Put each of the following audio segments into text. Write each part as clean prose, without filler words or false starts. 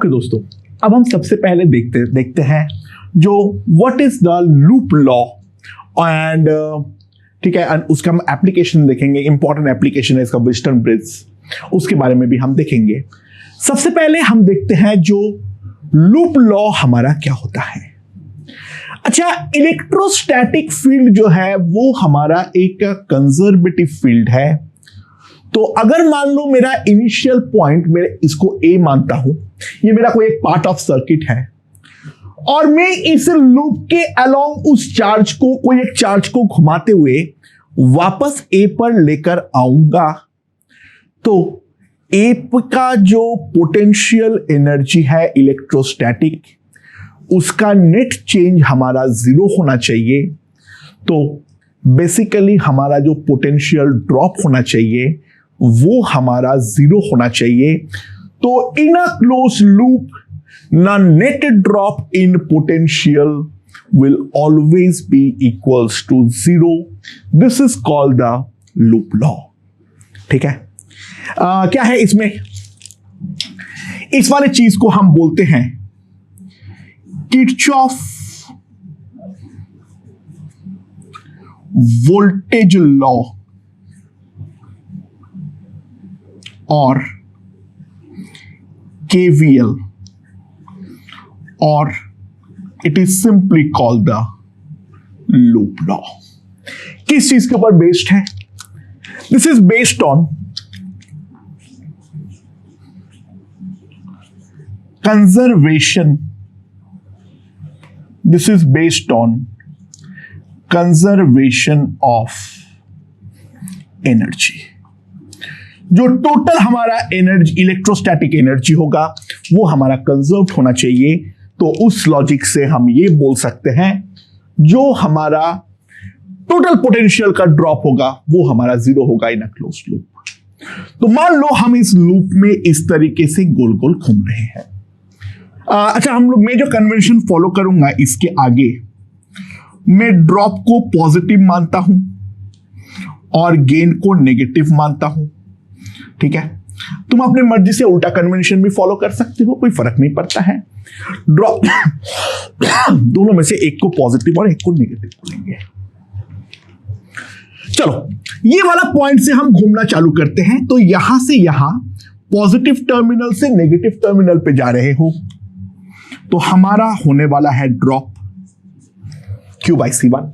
Okay दोस्तों, अब हम सबसे पहले देखते हैं जो what is the loop law and ठीक है, एंड उसका हम एप्लीकेशन देखेंगे। इंपॉर्टेंट एप्लीकेशन है इसका व्हिटस्टोन ब्रिज, उसके बारे में भी हम देखेंगे। सबसे पहले हम देखते हैं जो लूप लॉ हमारा क्या होता है। अच्छा, इलेक्ट्रोस्टैटिक फील्ड जो है वो हमारा एक कंजर्वेटिव फील्ड है। तो अगर मान लो मेरा इनिशियल पॉइंट, मैं इसको ए मानता हूं, ये मेरा कोई एक पार्ट ऑफ सर्किट है, और मैं इस लूप के अलोंग उस चार्ज को, कोई एक चार्ज को घुमाते हुए वापस ए पर लेकर आऊंगा, तो ए का जो पोटेंशियल एनर्जी है इलेक्ट्रोस्टैटिक, उसका नेट चेंज हमारा 0 होना चाहिए। तो बेसिकली हमारा जो पोटेंशियल ड्रॉप होना चाहिए वो हमारा 0 होना चाहिए। तो in a close loop the net drop in potential will always be equals to 0. This is called the loop law. ठीक है, क्या है इसमें, इस वाले चीज को हम बोलते हैं किरचॉफ वोल्टेज लॉ और KVL, or it is simply called the loop law. किस चीज के ऊपर बेस्ड है? This is based on conservation. This is based on conservation of energy. जो टोटल हमारा एनर्जी, इलेक्ट्रोस्टैटिक एनर्जी होगा, वो हमारा कंजर्व होना चाहिए। तो उस लॉजिक से हम ये बोल सकते हैं जो हमारा टोटल पोटेंशियल का ड्रॉप होगा वो हमारा 0 होगा इन अ क्लोज्ड लूप। तो मान लो हम इस लूप में इस तरीके से गोल गोल घूम रहे हैं। अच्छा, हम लोग, मैं जो कन्वेंशन फॉलो करूंगा इसके आगे, मैं ड्रॉप को पॉजिटिव मानता हूं और गेन को नेगेटिव मानता हूं। ठीक है, तुम अपनी मर्जी से उल्टा कन्वेंशन भी फॉलो कर सकते हो, कोई फर्क नहीं पड़ता है। ड्रॉप दोनों में से एक को पॉजिटिव और एक को नेगेटिव बोलेंगे। चलो, ये वाला पॉइंट से हम घूमना चालू करते हैं। तो यहां से यहां पॉजिटिव टर्मिनल से नेगेटिव टर्मिनल पे जा रहे हो, तो हमारा होने वाला है ड्रॉप Q/C1।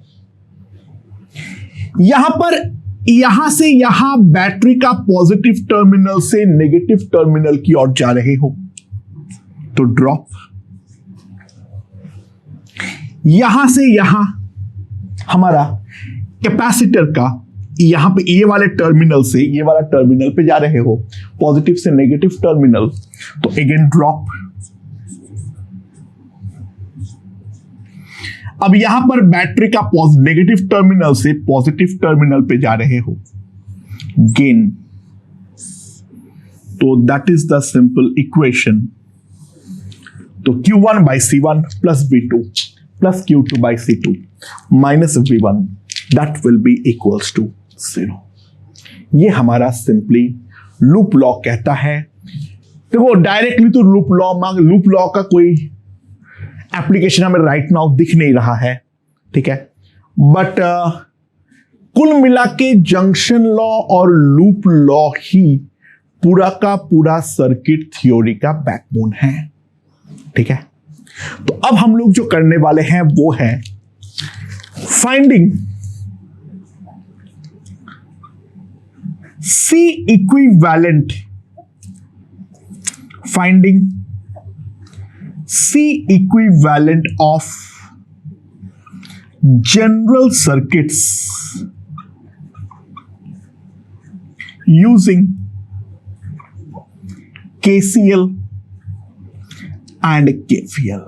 यहां से यहां बैटरी का पॉजिटिव टर्मिनल से नेगेटिव टर्मिनल की ओर जा रहे हो, तो ड्रॉप। यहां से यहां हमारा कैपेसिटर का, यहां पे ये वाले टर्मिनल से ये वाला टर्मिनल पे जा रहे हो, पॉजिटिव से नेगेटिव टर्मिनल, तो अगेन ड्रॉप। अब यहां पर बैटरी का नेगेटिव टर्मिनल से पॉजिटिव टर्मिनल पे जा रहे हो, गेन। तो that is the simple equation. तो Q1/C1 plus V2 plus Q2/C2 minus V1, that will be equals to 0। ये हमारा सिंपली लूप लॉ कहता है। देखो, डायरेक्टली तो लूप लॉ का कोई एप्लीकेशन हमें राइट नाउ दिख नहीं रहा है, ठीक है, बट कुल मिला के जंक्शन लॉ और लूप लॉ ही पूरा का पूरा सर्किट थ्योरी का बैकबोन है। ठीक है, तो अब हम लोग जो करने वाले हैं वो है finding C equivalent, finding C equivalent of general circuits using KCL and KVL।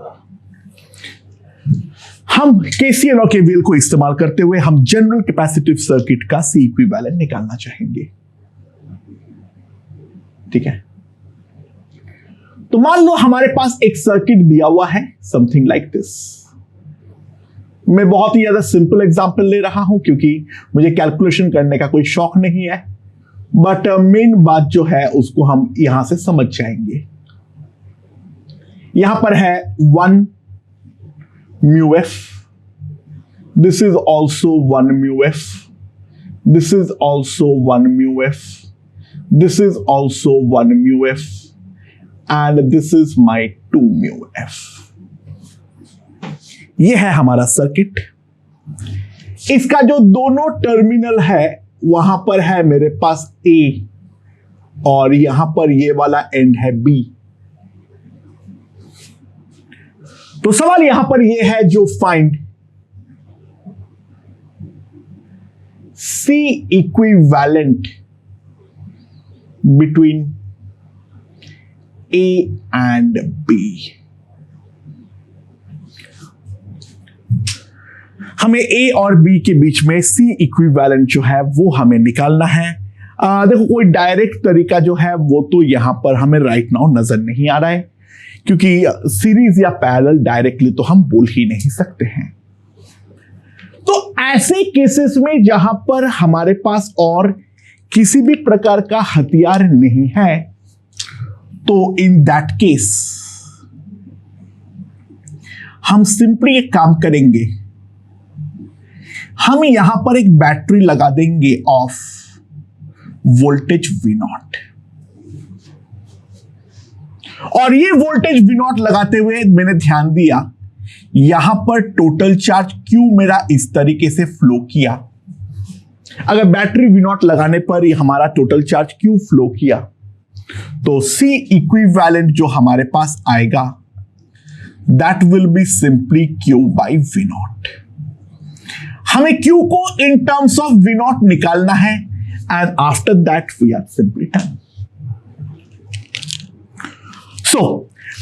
हम KCL और KVL को इस्तेमाल करते हुए हम जनरल कैपेसिटिव सर्किट का C इक्विवेलेंट निकालना चाहेंगे। ठीक है, तो मान लो हमारे पास एक सर्किट दिया हुआ है, समथिंग लाइक दिस। मैं बहुत ही ज्यादा सिंपल एग्जांपल ले रहा हूं क्योंकि मुझे कैलकुलेशन करने का कोई शौक नहीं है, बट मेन बात जो है उसको हम यहां से समझ जाएंगे। यहां पर है 1 mu f, this is also 1 mu f, this is also 1 mu f, this is also 1 mu f, and this is my 2 mu f. ये है हमारा सर्किट। इसका जो दोनों टर्मिनल है वहां पर है मेरे पास A और यहां पर ये वाला एंड है B। तो सवाल यहां पर ये है जो find C equivalent between A and B। हमें A और B के बीच में C इक्विवेलेंट जो है वो हमें निकालना है। देखो कोई डायरेक्ट तरीका जो है वो तो यहां पर हमें राइट नाउ नजर नहीं आ रहा है, क्योंकि सीरीज या पैरेलल डायरेक्टली तो हम बोल ही नहीं सकते हैं। तो ऐसे केसेस में जहां पर हमारे पास और किसी भी प्रकार का हथियार नहीं है, तो इन दैट केस हम सिंपली एक काम करेंगे, हम यहां पर एक बैटरी लगा देंगे ऑफ वोल्टेज V0, और ये वोल्टेज V0 लगाते हुए मैंने ध्यान दिया यहां पर टोटल चार्ज Q मेरा इस तरीके से फ्लो किया। अगर बैटरी V0 लगाने पर ये हमारा टोटल चार्ज Q फ्लो किया, तो C इक्विवेलेंट जो हमारे पास आएगा that will be simply Q by V0। हमें Q को इन टर्म्स ऑफ V0 निकालना है, and after that we are simply done. So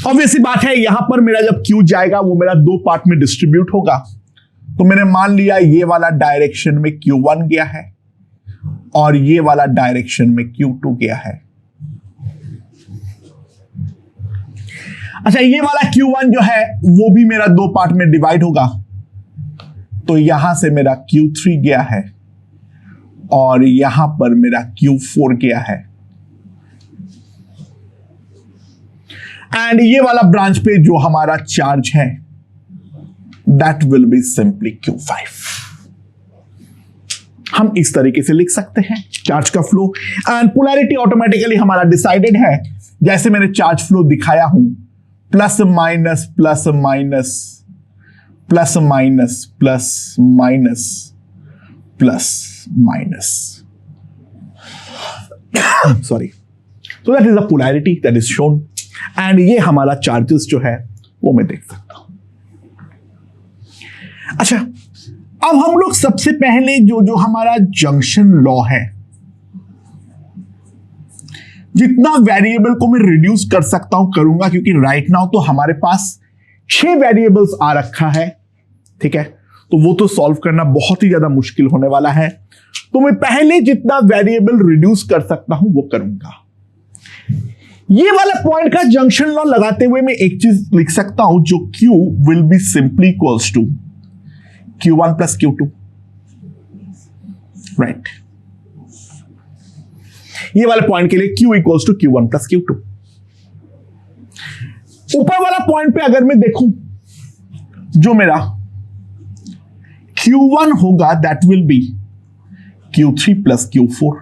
obviously बात है, यहां पर मेरा जब Q जाएगा वो मेरा दो पार्ट में डिस्ट्रीब्यूट होगा। तो मैंने मान लिया ये वाला डायरेक्शन में Q1 गया है और ये वाला डायरेक्शन में Q2 गया है। अच्छा, ये वाला Q1 जो है वो भी मेरा दो पार्ट में डिवाइड होगा। तो यहां से मेरा Q3 गया है और यहां पर मेरा Q4 गया है, एंड ये वाला ब्रांच पे जो हमारा चार्ज है that will be simply Q5। हम इस तरीके से लिख सकते हैं चार्ज का फ्लो, एंड पोलैरिटी ऑटोमेटिकली हमारा डिसाइडेड है, जैसे मैंने चार्ज फ्लो दिखाया हूं, plus minus plus minus plus minus plus minus plus minus, sorry. तो that is the polarity that is shown, and ये हमारा चार्जेस जो है वो मैं देख सकता हूं। अच्छा, अब हम लोग सबसे पहले जो हमारा जंक्शन लॉ है, जितना वेरिएबल को मैं रिड्यूस कर सकता हूं करूंगा, क्योंकि राइट नाउ तो हमारे पास 6 वेरिएबल्स आ रखा है, ठीक है। तो वो तो सॉल्व करना बहुत ही ज्यादा मुश्किल होने वाला है। तो मैं पहले जितना वेरिएबल रिड्यूस कर सकता हूं वो करूंगा। ये वाला पॉइंट का जंक्शन लॉ लगाते हुए मैं एक चीज लिख सकता हूं, जो Q will be simply equals to Q1 plus Q2, right. ये वाले पॉइंट के लिए Q equals to Q1 plus Q2। ऊपर वाला पॉइंट पे अगर मैं देखूं, जो मेरा Q1 होगा that will B Q3 plus Q4,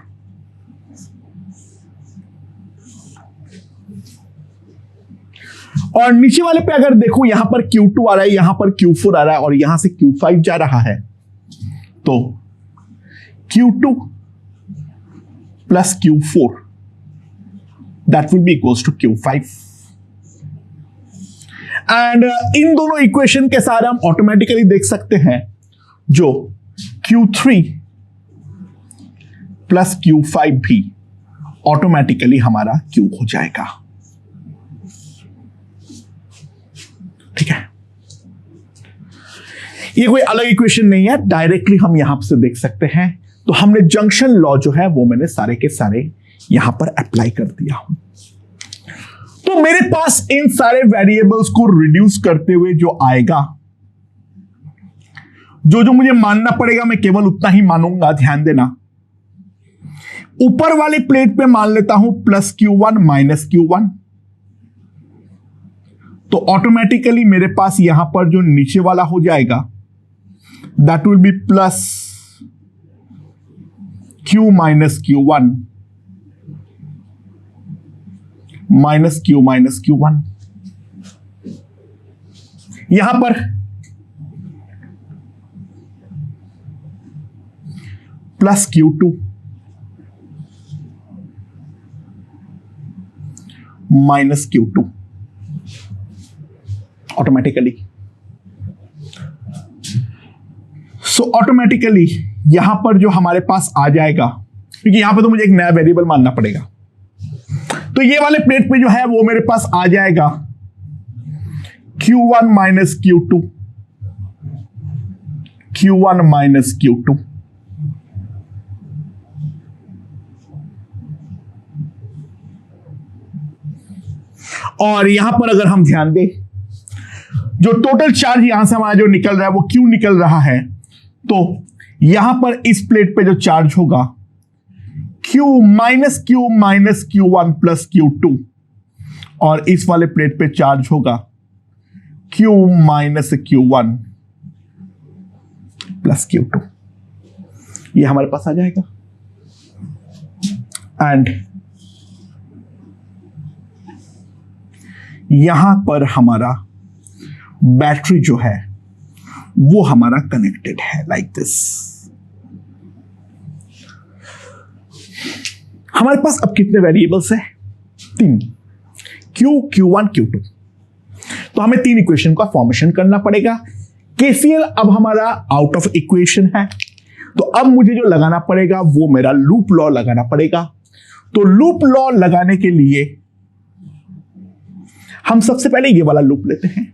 और नीचे वाले पे अगर देखो यहां पर Q2 आ रहा है, यहां पर Q4 आ रहा है, और यहां से Q5 जा रहा है, तो Q2 plus Q4 that will be equals to Q5। And इन दोनों इक्वेशन के सारे हम ऑटोमेटिकली देख सकते हैं, जो Q3 प्लस Q5 भी ऑटोमेटिकली हमारा Q हो जाएगा, ठीक है। ये कोई अलग इक्वेशन नहीं है, डायरेक्टली हम यहां से देख सकते हैं। तो हमने जंक्शन लॉ जो है वो मैंने सारे के सारे यहां पर अप्लाई कर दिया हूं। तो मेरे पास इन सारे वेरिएबल्स को रिड्यूस करते हुए जो आएगा, जो मुझे मानना पड़ेगा मैं केवल उतना ही मानूंगा, ध्यान देना। ऊपर वाले प्लेट पे मान लेता हूं प्लस Q1 माइनस Q1, तो ऑटोमेटिकली मेरे पास यहां पर जो नीचे वाला हो जाएगा that will B plus Q minus Q1 minus Q1 यहां पर plus Q2 minus Q2 automatically. So automatically यहां पर जो हमारे पास आ जाएगा, क्योंकि यहां पर तो मुझे एक नया वेरिएबल मानना पड़ेगा, तो ये वाले प्लेट पे जो है वो मेरे पास आ जाएगा Q1 minus Q2 Q1 minus Q2। और यहां पर अगर हम ध्यान दें, जो टोटल चार्ज यहां से हमारा जो निकल रहा है वो Q निकल रहा है, तो यहां पर इस प्लेट पे जो चार्ज होगा Q minus Q1 plus Q2, और इस वाले प्लेट पे चार्ज होगा Q minus Q1 plus Q2। ये हमारे पास आ जाएगा। एंड यहां पर हमारा बैटरी जो है वो हमारा कनेक्टेड है लाइक दिस। हमारे पास अब कितने वेरिएबल्स हैं? 3, Q, Q1, Q2। तो हमें 3 इक्वेशन का फॉर्मेशन करना पड़ेगा। KCL अब हमारा आउट ऑफ इक्वेशन है, तो अब मुझे जो लगाना पड़ेगा वो मेरा लूप लॉ लगाना पड़ेगा। तो लूप लॉ लगाने के लिए हम सबसे पहले ये वाला लूप लेते हैं।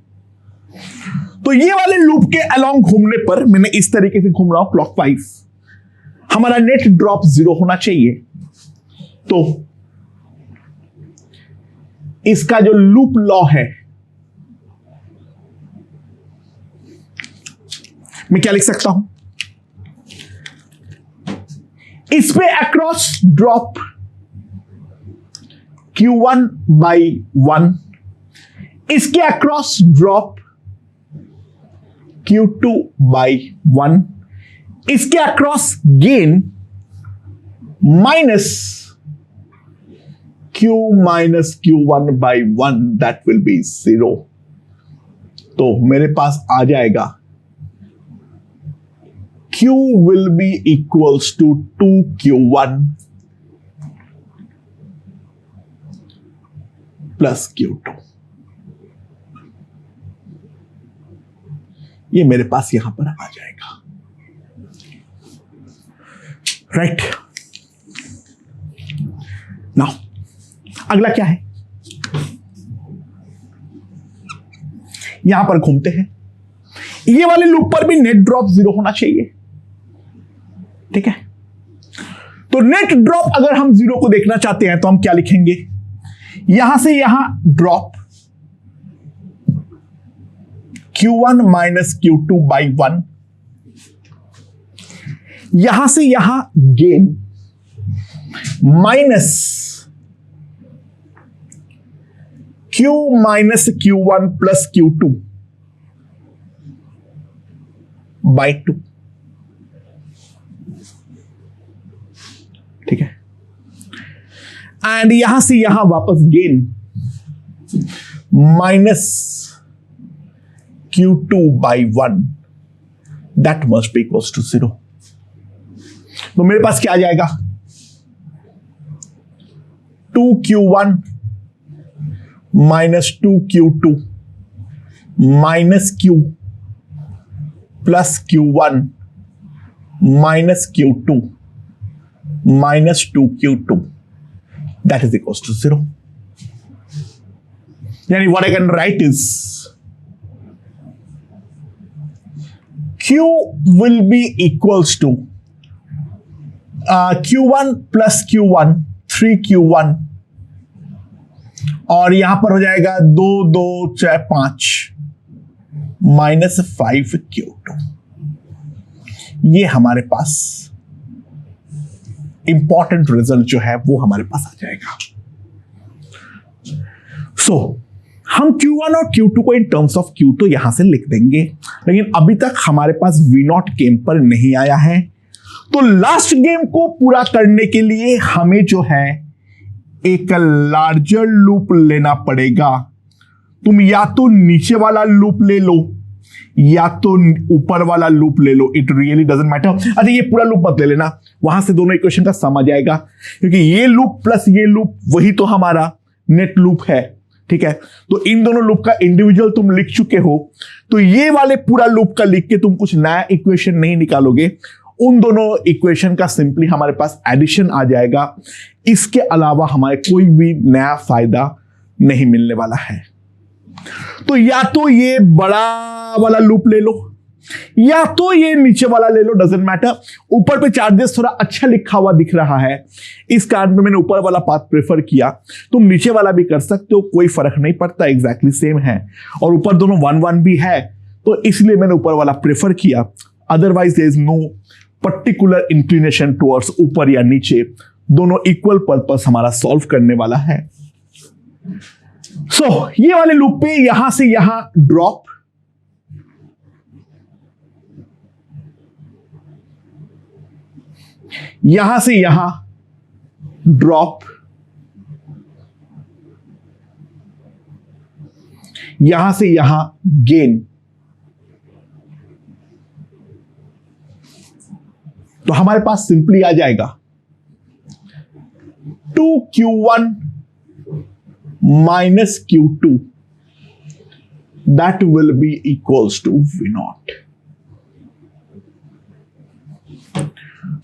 तो ये वाले लूप के अलोंग घूमने पर, मैंने इस तरीके से घूम रहा हूं क्लॉकवाइज, हमारा नेट ड्रॉप 0 होना चाहिए। तो इसका जो लूप लॉ है, मैं क्या लिख सकता हूं? इस पे अक्रॉस ड्रॉप Q1 बाई 1, इसके अक्रॉस ड्रॉप Q2 बाई 1, इसके across gain minus Q minus Q1 by 1, that will B 0। तो मेरे पास आ जाएगा Q will be equals to 2Q1 plus Q2। ये मेरे पास यहां पर आ जाएगा, राइट। नाउ अगला क्या है? यहां पर घूमते हैं, ये वाले लूप पर भी नेट ड्रॉप 0 होना चाहिए, ठीक है। तो नेट ड्रॉप अगर हम 0 को देखना चाहते हैं तो हम क्या लिखेंगे? यहां से यहां drop Q1 minus Q2 by 1, यहां से यहां gain minus Q minus Q1 plus Q2 by 2, ठीक है। एंड यहां से यहां वापस gain minus Q2 by 1, that must be equals to 0। तो मेरे पास क्या आ जाएगा? 2Q1 minus 2Q2 minus Q plus Q1 minus Q2 minus 2Q2, that is equals to 0. यानी what I can write is Q will be equals to Q1 plus Q1 3Q1, और यहां पर हो जाएगा 2 2 4 5 माइनस 5Q2। ये हमारे पास important result जो है वो हमारे पास आ जाएगा। सो हम Q1 और Q2 को इन टर्म्स ऑफ Q तो यहां से लिख देंगे, लेकिन अभी तक हमारे पास V0 गेम पर नहीं आया है। तो लास्ट गेम को पूरा करने के लिए हमें जो है एक लार्जर लूप लेना पड़ेगा। तुम या तो नीचे वाला लूप ले लो या तो ऊपर वाला लूप ले लो, इट रियली डजंट मैटर। अच्छा, ये पूरा लूप मत ले लेना, वहां से दोनों इक्वेशन का सम आ जाएगा, क्योंकि ये लूप प्लस ये लूप वही तो हमारा नेट लूप है। ठीक है, तो इन दोनों लूप का इंडिविजुअल तुम लिख चुके हो, तो ये वाले पूरा लूप का लिख के तुम कुछ नया इक्वेशन नहीं निकालोगे। उन दोनों इक्वेशन का सिंपली हमारे पास एडिशन आ जाएगा। इसके अलावा हमारे कोई भी नया फायदा नहीं मिलने वाला है। तो या तो ये बड़ा वाला लूप ले लो या तो ये नीचे वाला ले लो, डजंट मैटर। ऊपर पे चार्जेस थोड़ा अच्छा लिखा हुआ दिख रहा है, इस कारण में मैंने ऊपर वाला पाथ प्रेफर किया। तुम नीचे वाला भी कर सकते हो, कोई फर्क नहीं पड़ता, एग्जैक्टली सेम है। और ऊपर दोनों 1-1 भी है, तो इसलिए मैंने ऊपर वाला प्रेफर किया। Otherwise there is no particular inclination towards ऊपर या नीचे, दोनों इक्वल पर्पस हमारा सॉल्व करने वाला है। सो ये वाले लूप पे यहां से यहां ड्रॉप, यहां से यहां ड्रॉप, यहां से यहां गेन। तो हमारे पास सिंपली आ जाएगा 2Q1 minus Q2 that will be equals to V0.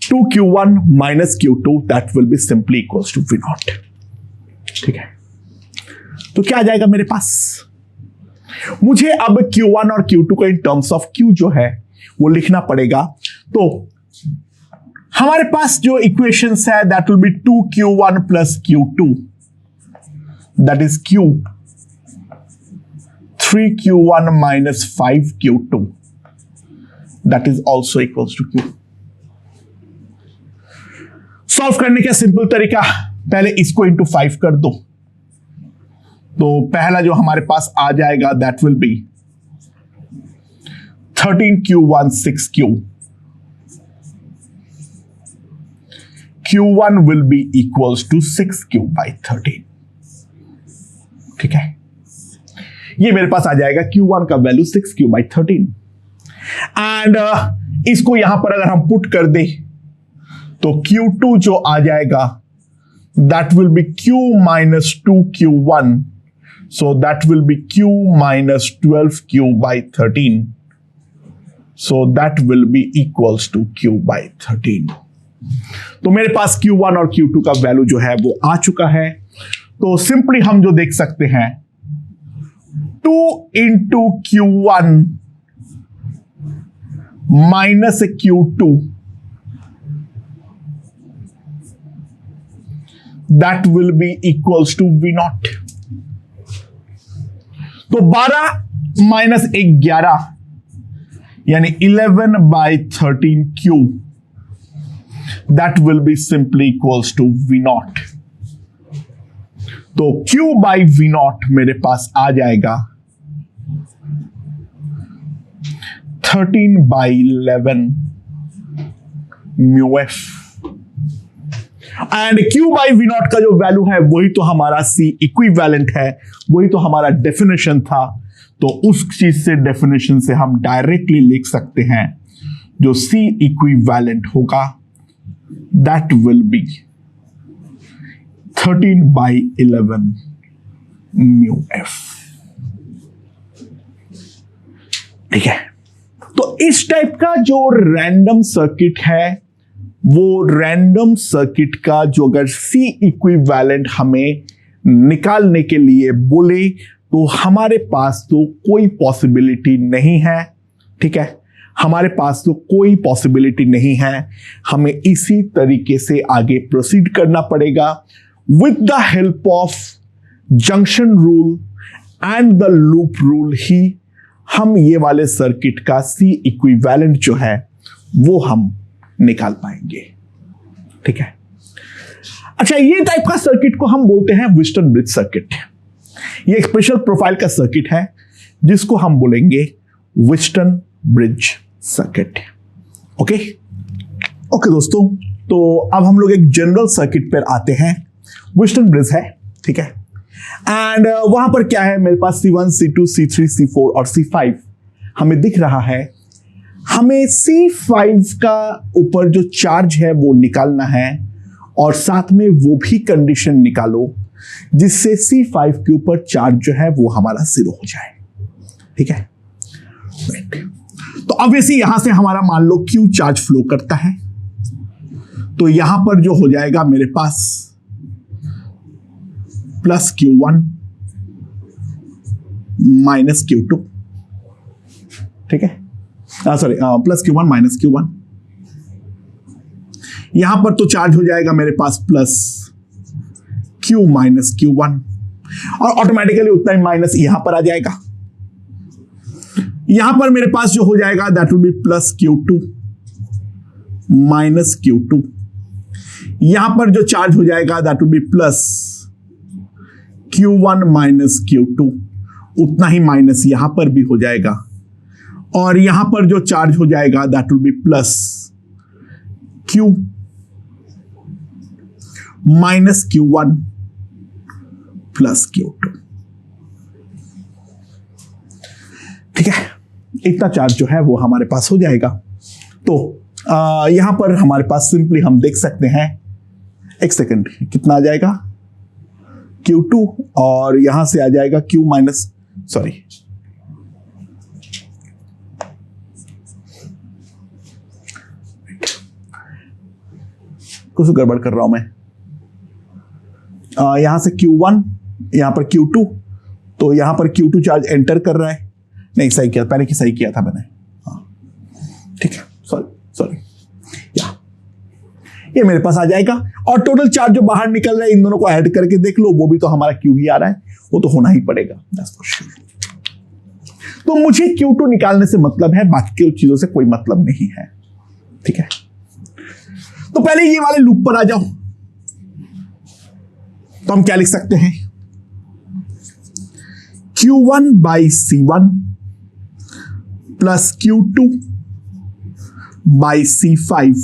2Q1 minus Q2 that will be simply equals to V0. ठीक है, तो क्या आ जाएगा मेरे पास? मुझे अब Q1 और Q2 को इन टर्म्स ऑफ Q जो है वो लिखना पड़ेगा। तो हमारे पास जो इक्वेशंस है that will be 2Q1 plus Q2 that is Q, 3Q1 minus 5Q2 that is also equals to Q। Solve करने का सिंपल तरीका, पहले इसको इंटू 5 कर दो, तो पहला जो हमारे पास आ जाएगा that will B 13Q1 6Q, Q1 will be equals to 6Q by 13। ठीक है, ये मेरे पास आ जाएगा Q1 का वैल्यू 6Q by 13। एंड इसको यहां पर अगर हम पुट कर दे तो Q2 जो आ जाएगा that will be Q minus 2Q1, so that will be Q minus 12Q by 13, so that will be equals to Q by 13। तो मेरे पास Q1 और Q2 का वैल्यू जो है वो आ चुका है। तो सिंपली हम जो देख सकते हैं 2 into Q1 minus Q2 that will be equals to V0। तो 12 माइनस 11 यानी 11 by 13Q that will be simply equals to V0। तो Q by V0 मेरे पास आ जाएगा 13 by 11 mu F। And Q by V0 का जो वैल्यू है वही तो हमारा C इक्विवेलेंट है, वही तो हमारा डेफिनेशन था। तो उस चीज से डेफिनेशन से हम डायरेक्टली लिख सकते हैं जो C इक्विवेलेंट होगा that will B 13 by 11 mu F। ठीक है, तो इस टाइप का जो रैंडम सर्किट है वो रैंडम सर्किट का जो अगर C इक्विवेलेंट हमें निकालने के लिए बोले तो हमारे पास तो कोई पॉसिबिलिटी नहीं है। ठीक है, हमारे पास तो कोई पॉसिबिलिटी नहीं है, हमें इसी तरीके से आगे प्रोसीड करना पड़ेगा with the help of junction rule and the loop rule ही हम ये वाले सर्किट का C इक्विवेलेंट जो है वो हम निकाल पाएंगे। ठीक है, अच्छा, ये टाइप का सर्किट को हम बोलते हैं व्हिटस्टोन ब्रिज सर्किट। ये एक स्पेशल प्रोफाइल का सर्किट है जिसको हम बोलेंगे व्हिटस्टन ब्रिज सर्किट। ओके ओके दोस्तों, तो अब हम लोग एक जनरल सर्किट पर आते हैं। व्हिटस्टन ब्रिज है, ठीक है, एंड वहां पर क्या है, मेरे पास C1 C2 C3 C4 और C5 हमें दिख रहा है। हमें C5 का ऊपर जो चार्ज है वो निकालना है और साथ में वो भी कंडीशन निकालो जिससे C5 के ऊपर चार्ज जो है वो हमारा 0 हो जाए, ठीक है। तो ऑब्वियसली यहां से हमारा मान लो Q चार्ज फ्लो करता है, तो यहां पर जो हो जाएगा मेरे पास प्लस Q1 माइनस Q2, ठीक है, sorry plus Q1 minus Q1। यहां पर तो चार्ज हो जाएगा मेरे पास प्लस Q माइनस Q1 और ऑटोमेटिकली उतना ही माइनस यहां पर आ जाएगा। यहां पर मेरे पास जो हो जाएगा that will B plus Q2 minus Q2। यहां पर जो चार्ज हो जाएगा that will B plus Q1 minus Q2, उतना ही माइनस यहां पर भी हो जाएगा और यहां पर जो चार्ज हो जाएगा that will B plus Q minus Q1 plus Q2, ठीक है। इतना चार्ज जो है वो हमारे पास हो जाएगा। तो यहां पर हमारे पास सिंपली हम देख सकते हैं, एक सेकंड, कितना आ जाएगा Q2 और यहां से आ जाएगा Q माइनस, सॉरी कुछ गड़बड़ कर रहा हूं मैं। यहां से Q1, यहां पर Q2, तो यहां पर Q2 चार्ज एंटर कर रहा है, नहीं सही किया, पहले की सही किया था मैंने, हाँ ठीक है, सॉरी ये मेरे पास आ जाएगा और टोटल चार्ज जो बाहर निकल रहा है इन दोनों को ऐड करके देख लो, वो भी तो हमारा Q ही आ रहा है, वो तो होना ही पड़ेगा, that's for sure। तो मुझे Q2 निकालने से मतलब है, बाकी चीजों से कोई मतलब नहीं है, ठीक है। तो पहले ये वाले लूप पर आ जाओ, तो हम क्या लिख सकते हैं, Q1 by C1 plus Q2 by C5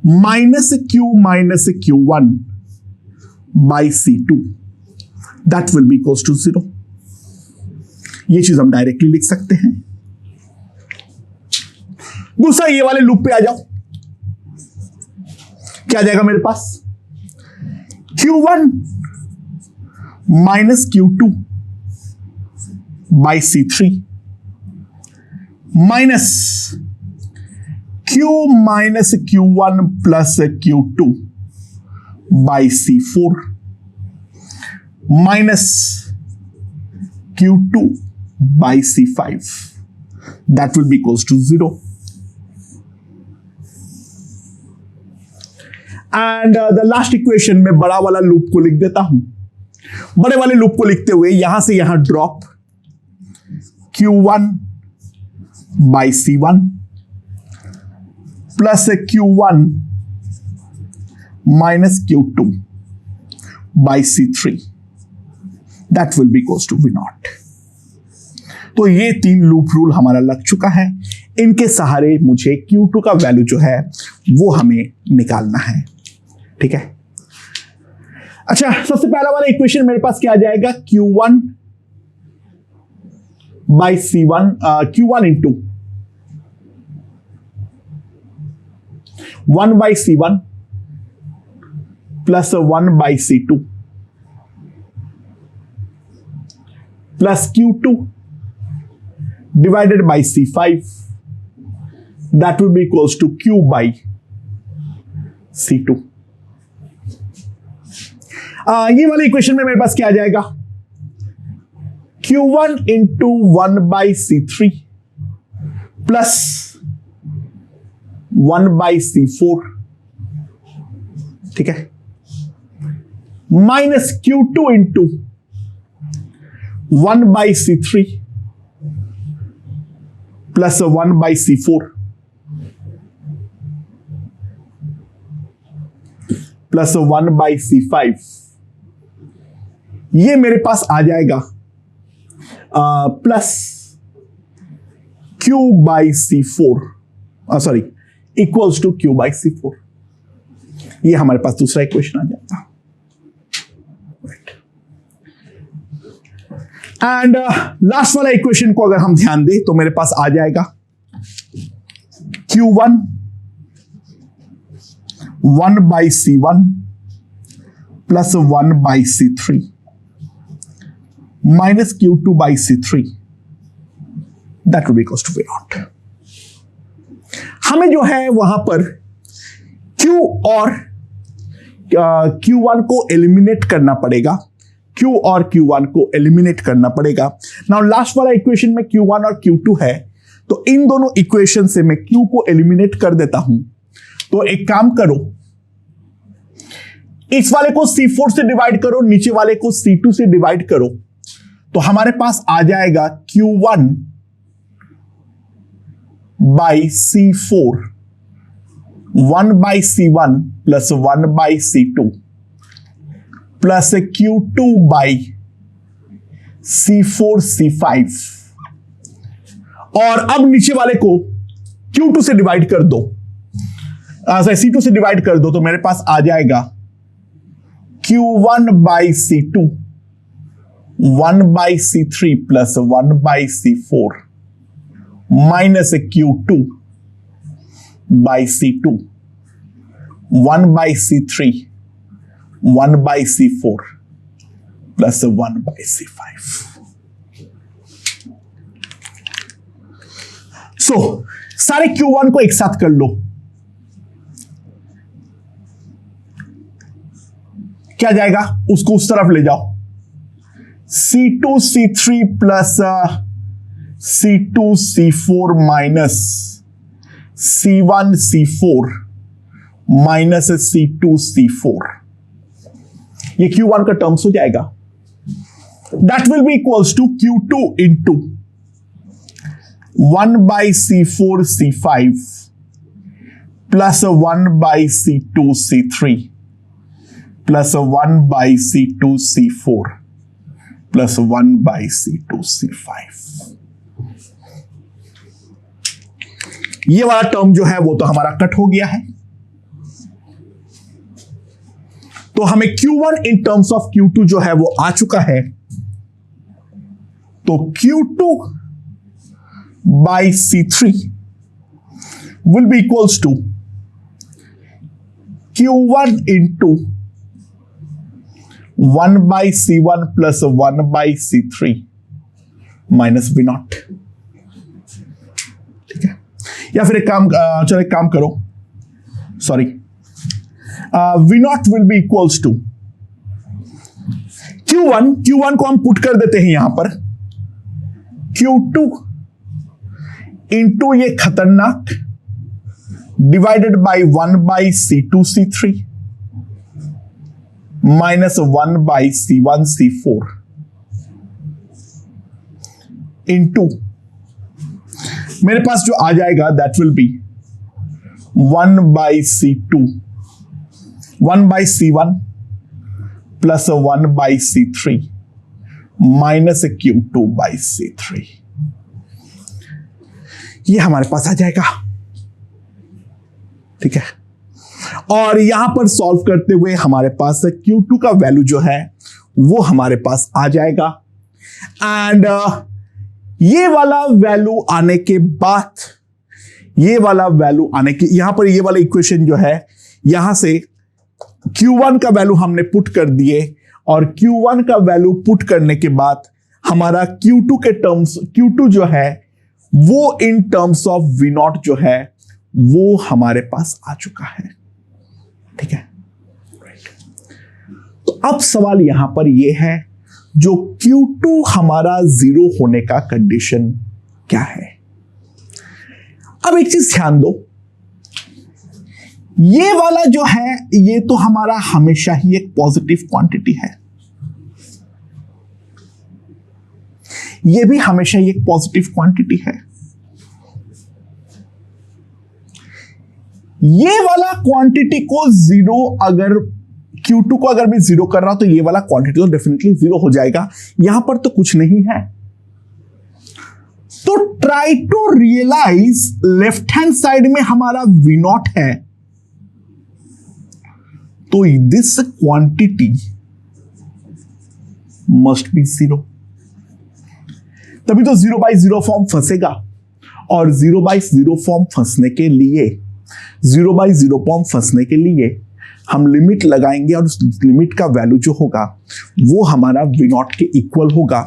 minus Q minus Q1 by C2 that will be equals to 0। ये चीज हम डायरेक्टली लिख सकते हैं। दूसरा ये वाले लूप पे आ जाओ, क्या आ जाएगा मेरे पास, Q1 minus Q2 by C3 minus Q minus Q1 plus Q2 by C4 minus Q2 by C5 that will be equals to 0। And the last equation में बड़ा वाला लूप को लिख देता हूं। बड़े वाले लूप को लिखते हुए यहां से यहां drop Q1 by C1 plus Q1 minus Q2 by C3 that will be equals to V0। तो ये 3 लूप रूल हमारा लग चुका है, इनके सहारे मुझे Q2 का वैल्यू जो है वो हमें निकालना है, ठीक है। अच्छा, सबसे पहला वाला इक्वेशन मेरे पास क्या आ जाएगा, Q1 by C1, Q1 into 1 by C1 plus 1 by C2 plus Q2 divided by C5 that will be equals to Q by C2। ये वाले इक्वेशन में मेरे पास क्या आ जाएगा, Q1 into 1 by C3 plus 1 by C4, ठीक है, minus Q2 into 1 by C3 plus 1 by C4 plus 1 by C5 ये मेरे पास आ जाएगा plus Q by C4, sorry, equals to Q by C4। ये हमारे पास दूसरा इक्वेशन आ जाता। एंड लास्ट वाला इक्वेशन को अगर हम ध्यान दें तो मेरे पास आ जाएगा Q1 1 by C1 plus 1 by C3 minus Q2 by C3, that will be equals to V0। हमें जो है वहां पर Q और Q1 को एलिमिनेट करना पड़ेगा, Q और Q1 को एलिमिनेट करना पड़ेगा। नाउ लास्ट वाला इक्वेशन में Q1 और Q2 है, तो इन दोनों इक्वेशन से मैं Q को एलिमिनेट कर देता हूं। तो एक काम करो, इस वाले को C4 से डिवाइड करो, नीचे वाले को C2 से डिवाइड करो, तो हमारे पास आ जाएगा Q1 by C4 1 by C1 plus 1 by C2 plus Q2 by C4 C5, और अब नीचे वाले को Q2 से डिवाइड कर दो, C2 से डिवाइड कर दो, तो मेरे पास आ जाएगा Q1 by C2 1 by C3 plus 1 by C4 minus Q2 by C2 1 by C3 1 by C4 plus 1 by C5। सो सारे Q1 को एक साथ कर लो, क्या जाएगा, उसको उस तरफ ले जाओ, C2 C3 plus C2 C4 minus C1 C4 minus C2 C4, ये Q1 का टर्म्स हो जाएगा। That will be equals to Q2 into 1 by C4 C5 plus 1 by C2 C3 plus 1 by C2 C4 plus 1 by C2 C5। ये वाला term जो है वो तो हमारा कट हो गया है, तो हमें Q1 in terms of Q2 जो है वो आ चुका है। तो Q2 by C3 will be equals to Q1 into 1 by C1 plus 1 by C3 minus V0। ठीक है, या फिर एक काम करो, sorry, V0 will be equals to Q1 को हम पुट कर देते हैं यहां पर, Q2 इंटू ये खतरनाक divided by 1 by C2 C3 minus 1 by C1 C4 into मेरे पास जो आ जाएगा that will B 1 by C2 1 by C1 plus 1 by C3 minus Q2 by C3, ये हमारे पास आ जाएगा। ठीक है, और यहां पर सॉल्व करते हुए हमारे पास Q2 का वैल्यू जो है वो हमारे पास आ जाएगा। एंड ये वाला वैल्यू आने के बाद, यहां पर ये वाला इक्वेशन जो है, यहां से Q1 का वैल्यू हमने पुट कर दिए, और Q1 का वैल्यू पुट करने के बाद हमारा Q2 जो है वो इन टर्म्स ऑफ V0 जो है वो हमारे पास आ चुका है। ठीक है, तो अब सवाल यहां पर यह है, जो Q2 हमारा 0 होने का कंडीशन क्या है। अब एक चीज ध्यान दो, ये वाला जो है ये तो हमारा हमेशा ही एक पॉजिटिव क्वांटिटी है, ये भी हमेशा ही एक पॉजिटिव क्वांटिटी है। ये वाला क्वांटिटी को 0 अगर Q2 को अगर मैं जीरो कर रहा हूं तो ये वाला क्वांटिटी तो डेफिनेटली जीरो हो जाएगा। यहां पर तो कुछ नहीं है। तो try to realise left hand side में हमारा V0 है, तो this quantity must be zero, तभी तो 0/0 फॉर्म फंसेगा। और 0/0 फॉर्म फंसने के लिए 0/0 फॉर्म फंसने के लिए हम लिमिट लगाएंगे और उस लिमिट का वैल्यू जो होगा वो हमारा V0 के इक्वल होगा।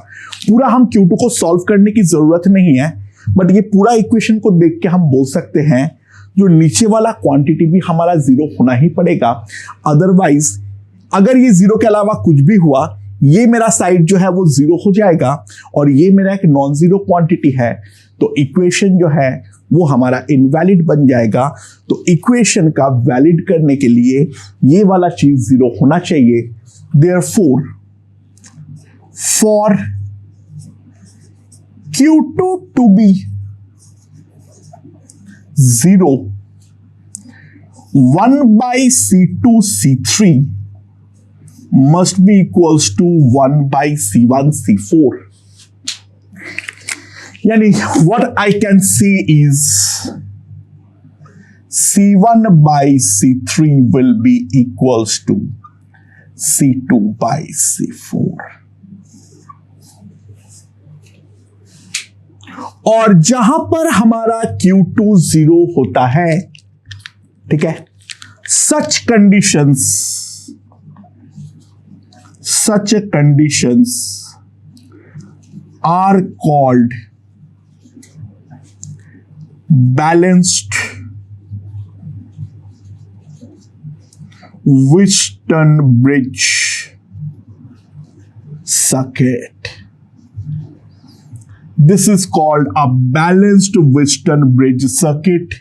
पूरा हम Q2 को सॉल्व करने की जरूरत नहीं है, बट ये पूरा इक्वेशन को देख के हम बोल सकते हैं जो नीचे वाला क्वांटिटी भी हमारा जीरो होना ही पड़ेगा। अदरवाइज अगर ये जीरो के अलावा कुछ भी हुआ, ये मेरा साइड जो है वो जीरो हो जाएगा और ये मेरा एक नॉन जीरो क्वांटिटी है, तो इक्वेशन जो है वो हमारा इनवैलिड बन जाएगा। तो इक्वेशन का वैलिड करने के लिए ये वाला चीज जीरो होना चाहिए। Therefore for Q2 to be 0, 1/C2 C3 must be equals to 1/C1 C4. यानी what I can see is C1/C3 will be equals to C2/C4. और जहां पर हमारा Q2 0 होता है, ठीक है, such conditions are called balanced Wheatstone-Bridge circuit. This is called a balanced Wheatstone-Bridge circuit.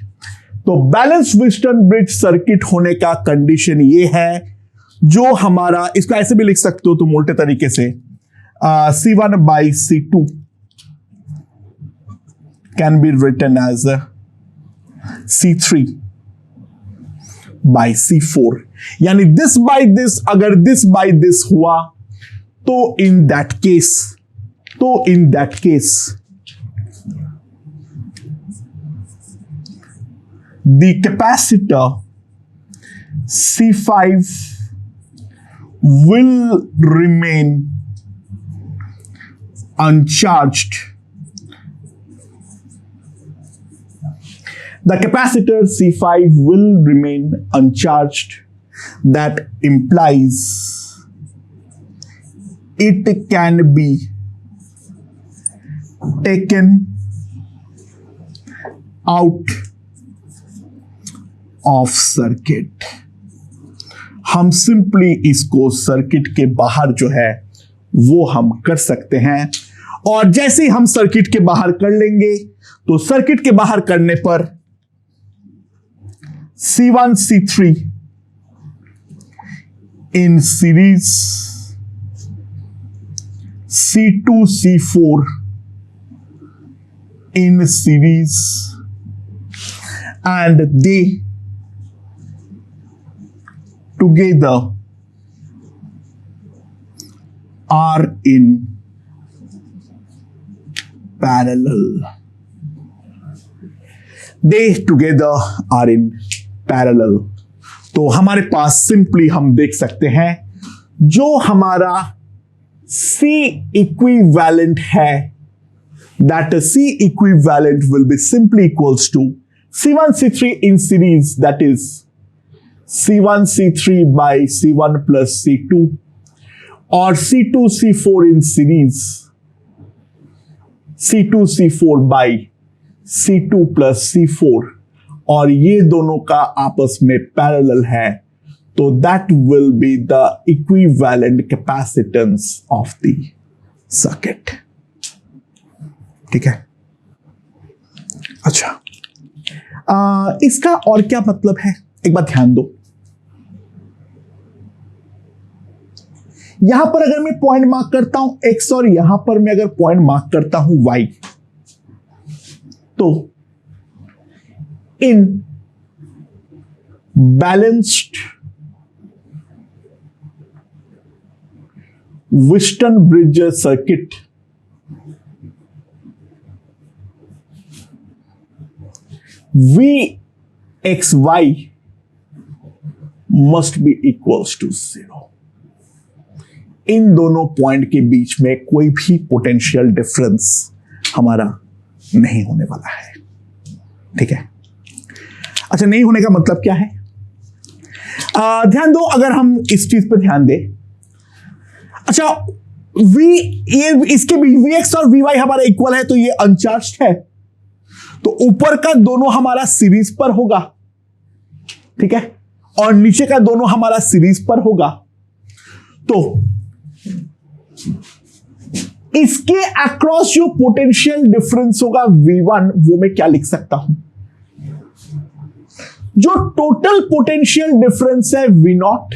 तो बैलेंस Wheatstone-Bridge सर्किट होने का कंडीशन ये है, जो हमारा, इसको ऐसे भी लिख सकते हो तुम उल्टे तरीके से, C1/C2 can be written as C3/C4, यानी this by this, अगर this by this हुआ तो in that case the capacitor C5 will remain uncharged. The capacitor C5 will remain uncharged. That implies it can be taken out of circuit. हम simply इसको circuit के बाहर जो है वो हम कर सकते हैं, और जैसे ही हम सर्किट के बाहर कर लेंगे तो सर्किट के बाहर करने पर C1 C3 in series, C2 C4 in series, and they together are in parallel. They together are in parallel. तो हमारे पास सिंपली हम देख सकते हैं जो हमारा C equivalent है, that C equivalent will be simply equals to C1 C3 in series, that is C1 C3 by C1 plus C2, or C2 C4 in series, C2 C4 by C2 plus C4, और ये दोनों का आपस में parallel है, तो that will be the equivalent capacitance of the circuit. ठीक है, अच्छा, इसका और क्या मतलब है, एक बात ध्यान दो। यहां पर अगर मैं पॉइंट मार्क करता हूं x, और यहां पर मैं अगर पॉइंट मार्क करता हूं y, तो इन balanced Wheatstone bridge circuit Vxy must be equals to 0. इन दोनों पॉइंट के बीच में कोई भी पोटेंशियल डिफरेंस हमारा नहीं होने वाला है। ठीक है, अच्छा, नहीं होने का मतलब क्या है? ध्यान दो, अगर हम इस चीज पे ध्यान दें, अच्छा, ये इसके बीच Vx और Vy हमारा इक्वल है, तो ये अनचार्ज्ड है, तो ऊपर का दोनों हमारा सीरीज पर होगा, ठीक है, और नीचे का दोनों हमारा सीरीज पर होगा। तो इसके अक्रॉस जो पोटेंशियल डिफरेंस होगा V1, वो मैं क्या लिख सकता हूं? जो टोटल पोटेंशियल डिफरेंस है V0,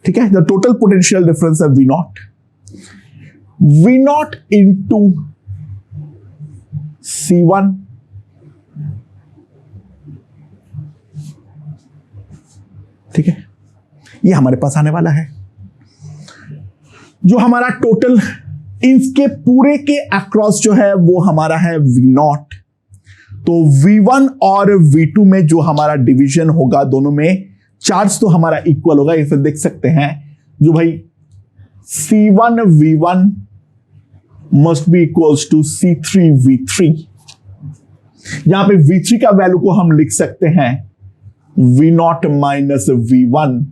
ठीक है, द टोटल पोटेंशियल डिफरेंस है V0 इंटू C1 ठीक है, ये हमारे पास आने वाला है। जो हमारा टोटल इसके पूरे के अक्रॉस जो है वो हमारा है V0, तो V1 और V2 में जो हमारा डिवीजन होगा, दोनों में चार्ज तो हमारा इक्वल होगा। इसे देख सकते हैं, जो भाई C1 V1 must be equals to C3 V3। यहां पे V3 का वैल्यू को हम लिख सकते हैं V0 माइनस V1,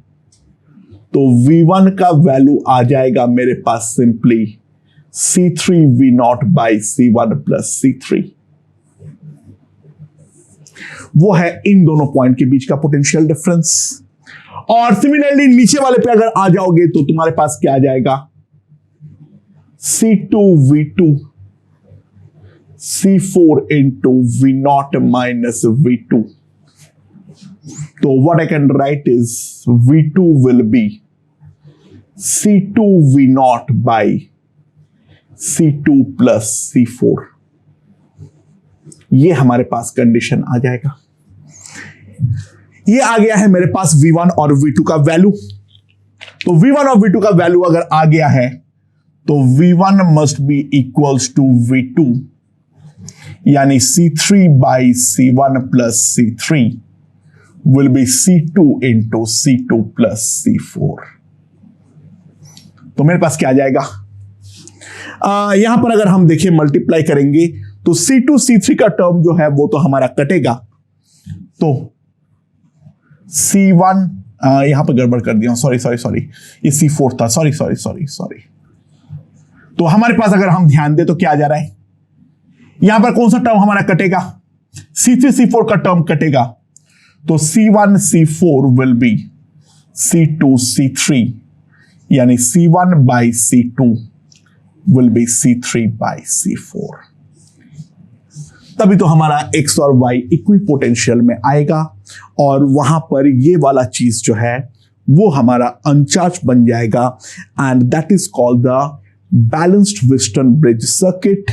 तो V1 का वैल्यू आ जाएगा मेरे पास simply C3 V0 by C1 plus C3। वो है इन दोनों पॉइंट के बीच का पोटेंशियल डिफरेंस। और सिमिलरली नीचे वाले पे अगर आ जाओगे तो तुम्हारे पास क्या आ जाएगा? C2 V2 C4 into V0 minus V2. So what I can write is V2 will be C2 V0 by C2 plus C4। ये हमारे पास कंडीशन आ जाएगा। ये आ गया है मेरे पास V1 और V2 का वैल्यू। तो V1 और V2 का वैल्यू अगर आ गया है तो V1 must be equals to V2, यानी C3 by C1 plus C3 will B C2 into C2 plus C4। तो मेरे पास क्या आ जाएगा? यहां पर अगर हम देखें मल्टीप्लाई करेंगे तो C2 C3 का टर्म जो है वो तो हमारा कटेगा, तो C1 यहां पर गड़बड़ कर दिया, सॉरी, ये C4 था, सॉरी। तो हमारे पास अगर हम ध्यान दें तो क्या आ जा रहा है? यहां पर कौन सा टर्म हमारा कटेगा? C3 C4 का टर्म कटेगा, तो C1 C4 will be C2 C3, यानी C1 by C2 will B C3 by C4। तभी तो हमारा X और Y इक्वी पोटेंशियल में आएगा और वहां पर ये वाला चीज जो है वो हमारा अनचार्ज बन जाएगा, and that is called the balanced Wheatstone bridge circuit.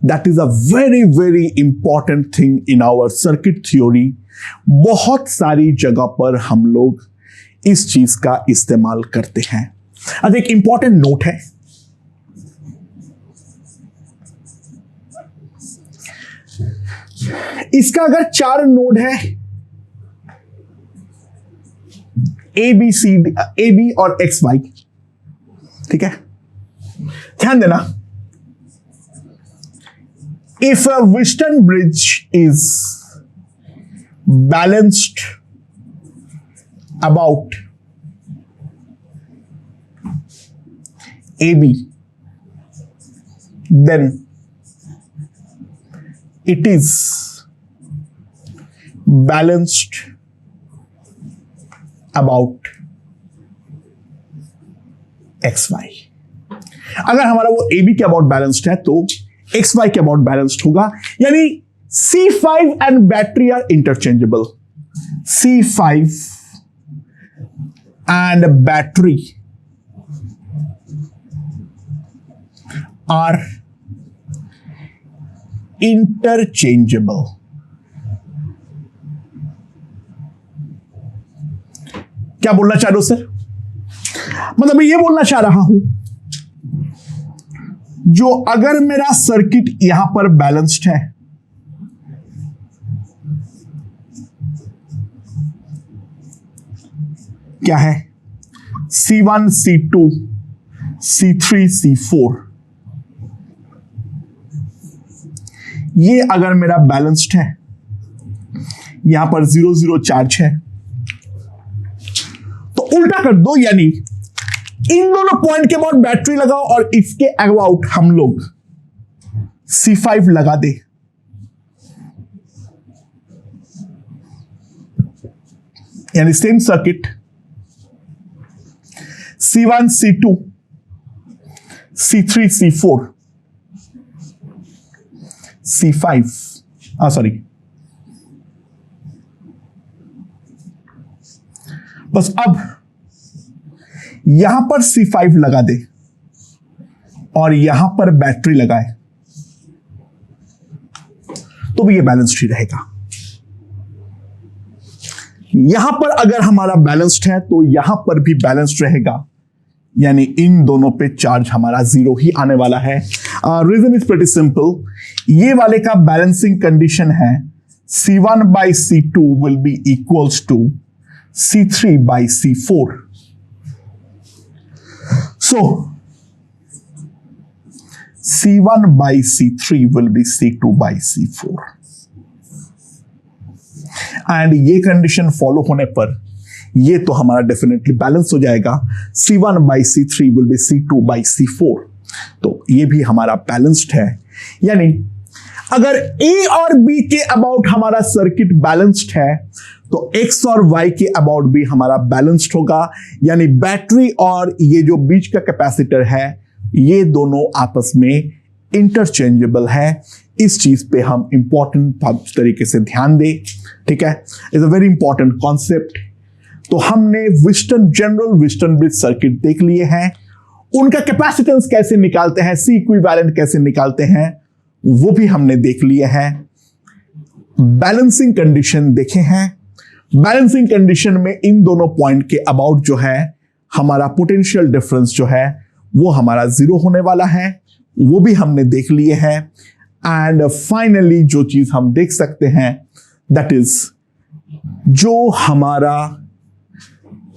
That is a very very important thing in our circuit theory. बहुत सारी जगह पर हम लोग इस चीज का इस्तेमाल करते हैं। अब एक इंपॉर्टेंट नोट है, इसका अगर 4 नोड है ए बी और एक्स वाई, ठीक है, ध्यान देना, if a Wheatstone bridge is balanced about A B, then it is balanced about XY। अगर हमारा वो AB के अबाउट बैलेंस्ड है तो XY के अबाउट बैलेंस्ड होगा, यानी C5 and battery are interchangeable. C5 and battery are interchangeable. क्या बोलना चाह रहे हो सर? मतलब मैं ये बोलना चाह रहा हूं, जो अगर मेरा सर्किट यहां पर बैलेंस्ड है, क्या है, C1 C2 C3 C4, ये अगर मेरा बैलेंस्ड है, यहां पर 0 0 चार्ज है, तो उल्टा कर दो, यानी इन दोनों पॉइंट के अबाउट बैटरी लगाओ और इसके अबाउट हम लोग C5 लगा दे। यानी same circuit C1 C2 C3 C4 C5 sorry, बस अब यहां पर C5 लगा दे और यहां पर बैटरी लगाए, तो भी ये बैलेंस्ड ही रहेगा। यहां पर अगर हमारा बैलेंस्ड है तो यहां पर भी बैलेंस्ड रहेगा, यानी इन दोनों पे चार्ज हमारा 0 ही आने वाला है। रीजन इज प्रीटी सिंपल, ये वाले का बैलेंसिंग कंडीशन है C1 by C2 will be equals to C3 by C4। So C1 by C3 will be C2 by C4 and ये कंडीशन फॉलो होने पर ये तो हमारा डेफिनेटली बैलेंस हो जाएगा। C1 by C3 will be C2 by C4, तो ये भी हमारा बैलेंस्ड है। यानी अगर A और B के अबाउट हमारा सर्किट बैलेंस्ड है तो X और Y के अबाउट भी हमारा बैलेंस्ड होगा, यानी बैटरी और ये जो बीच का कैपेसिटर है ये दोनों आपस में इंटरचेंजेबल है। इस चीज पे हम इंपॉर्टेंट तरीके से ध्यान दें, ठीक है, is a very important concept. तो हमने जनरल व्हिटस्टोन ब्रिज सर्किट देख लिए हैं, उनका कैपेसिटेंस कैसे निकालते हैं, सी इक्विवेलेंट कैसे निकालते हैं वो भी हमने देख लिए हैं। बैलेंसिंग कंडीशन देखे हैं, बैलेंसिंग कंडीशन में इन दोनों पॉइंट के अबाउट जो है हमारा पोटेंशियल डिफरेंस जो है वो हमारा 0 होने वाला है, वो भी हमने देख लिए हैं। एंड फाइनली जो चीज हम देख सकते हैं दैट इज जो हमारा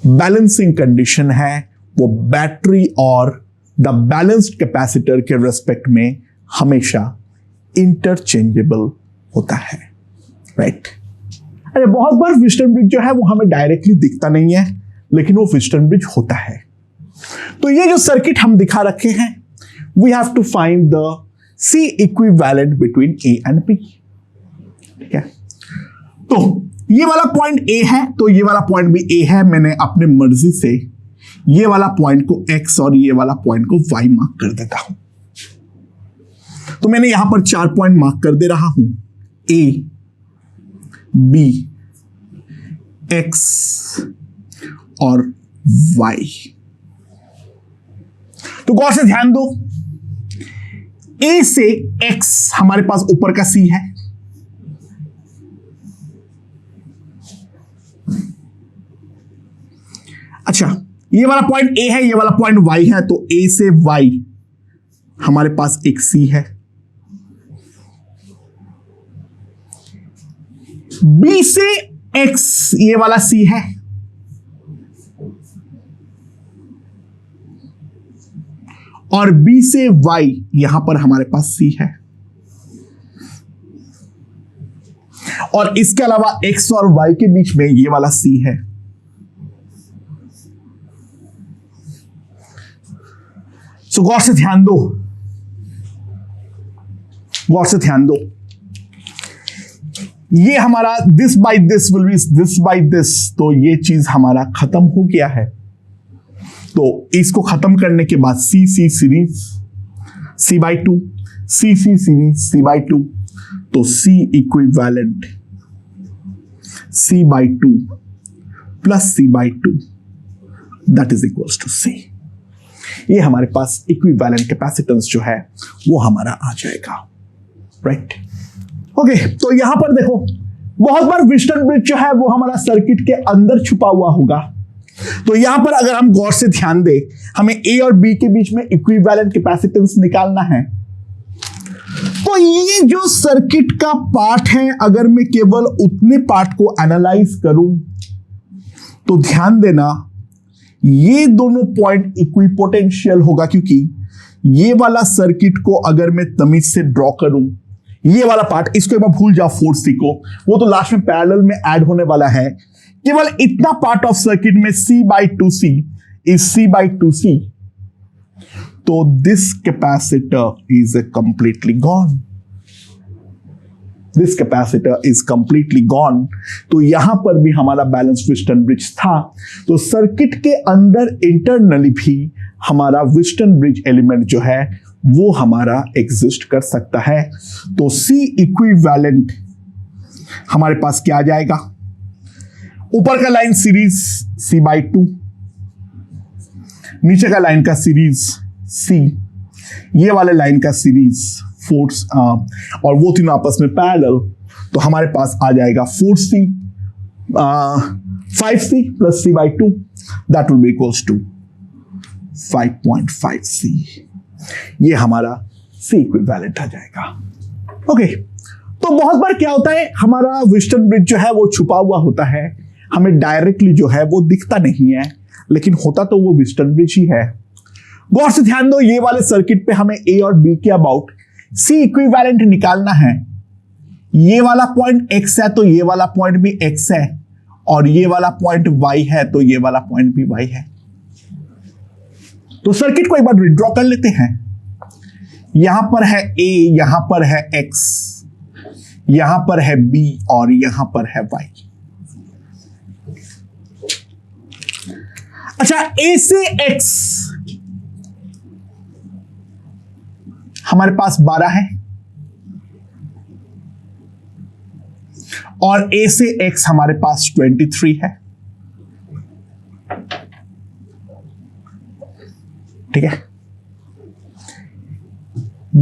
बैलेंसिंग कंडीशन है वो बैटरी और द बैलेंस्ड कैपेसिटर के रेस्पेक्ट में हमेशा इंटरचेंजेबल होता है, राइट। अरे बहुत बार व्हिटस्टोन ब्रिज जो है वो हमें डायरेक्टली दिखता नहीं है, लेकिन वो व्हिटस्टोन ब्रिज होता है। तो ये जो सर्किट हम दिखा रखे हैं, we have to find the C equivalent between A and B, ठीक है। तो ये वाला पॉइंट ए है, तो ये वाला पॉइंट भी ए है। मैंने अपने मर्जी से ये वाला पॉइंट को एक्स और ये वाला पॉइंट को वाई मार्क कर देता हूं। तो मैंने यहां पर 4 पॉइंट मार्क कर दे रहा हूं, ए बी एक्स और वाई। तो गौर से ध्यान दो, ए से एक्स हमारे पास ऊपर का सी है, अच्छा ये वाला पॉइंट ए है, ये वाला पॉइंट वाई है, तो ए से वाई हमारे पास एक सी है। बी से एक्स ये वाला सी है, और बी से वाई यहां पर हमारे पास सी है, और इसके अलावा एक्स और वाई के बीच में ये वाला सी है। सो गौर से ध्यान दो, गौर से ध्यान दो, ये हमारा this by this will be this by this, तो ये चीज हमारा खत्म हो गया है। तो इसको खत्म करने के बाद C C series C by two, C C series C by two, तो C equivalent C by two plus C by two that is equals to C. ये हमारे पास इक्विवेलेंट कैपेसिटेंस जो है वो हमारा आ जाएगा, राइट। ओके, तो यहां पर देखो बहुत बार व्हिटस्टोन ब्रिज जो है वो हमारा सर्किट के अंदर छुपा हुआ होगा, तो यहां पर अगर हम गौर से ध्यान दें, हमें ए और बी के बीच में इक्विवेलेंट कैपेसिटेंस निकालना है। तो ये जो सर्किट का पार्ट है, अगर मैं केवल उतने पार्ट को एनालाइज करूं तो ध्यान देना ये दोनों पॉइंट इक्विपोटेंशियल होगा, क्योंकि ये वाला सर्किट को अगर मैं तमीज से ड्रॉ करूं, ये वाला पार्ट, इसको एक बार भूल जाओ 4C को, वो तो लास्ट में पैरेलल में ऐड होने वाला है। केवल इतना पार्ट ऑफ सर्किट में C/2C is C/2C, तो this capacitor is completely gone, this capacitor is completely gone. तो यहां पर भी हमारा बैलेंस व्हिटस्टोन ब्रिज था, तो सर्किट के अंदर इंटरनली भी हमारा व्हिटस्टोन ब्रिज एलिमेंट जो है वो हमारा एग्जिस्ट कर सकता है। तो C इक्विवेलेंट हमारे पास क्या आ जाएगा, ऊपर का लाइन सीरीज C/2, नीचे का लाइन का सीरीज C, ये वाले लाइन का सीरीज 4, और वो तीनों आपस में पैरेलल, तो हमारे पास आ जाएगा 4C 5C plus C/2, that will be equals to 5.5C। ये हमारा C इक्विवेलेंट आ जाएगा। ओके, तो बहुत बार क्या होता है, हमारा व्हिटस्टोन ब्रिज जो है वो छुपा हुआ होता है, हमें डायरेक्टली जो है वो दिखता नहीं है, लेकिन होता तो वो व्हिटस्टोन ब्रिज ही है। गौर से ध्यान दो, ये वाले सर्किट पे हमें A और B के अबाउट C इक्विवेलेंट निकालना है। ये वाला पॉइंट X है तो ये वाला पॉइंट भी X है, और ये वाला पॉइंट Y है तो ये वाला पॉइंट भी Y है। तो सर्किट को एक बार रिड्रॉ कर लेते हैं। यहां पर है A, यहां पर है X, यहां पर है B और यहां पर है Y। अच्छा, A से X हमारे पास 12 है, और A से X हमारे पास 23 है। ठीक है,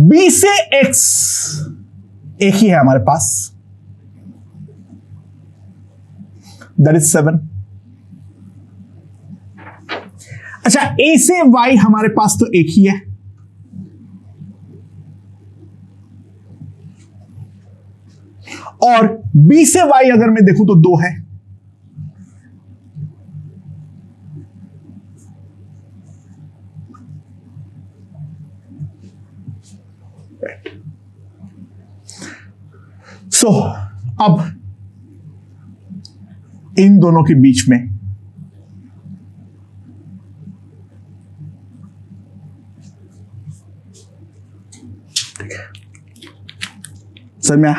B से X एक ही है हमारे पास, दैट इज 7। अच्छा, A से Y हमारे पास तो एक ही है, और B से Y अगर मैं देखूं तो 2 है। सो अब इन दोनों के बीच में सर मैं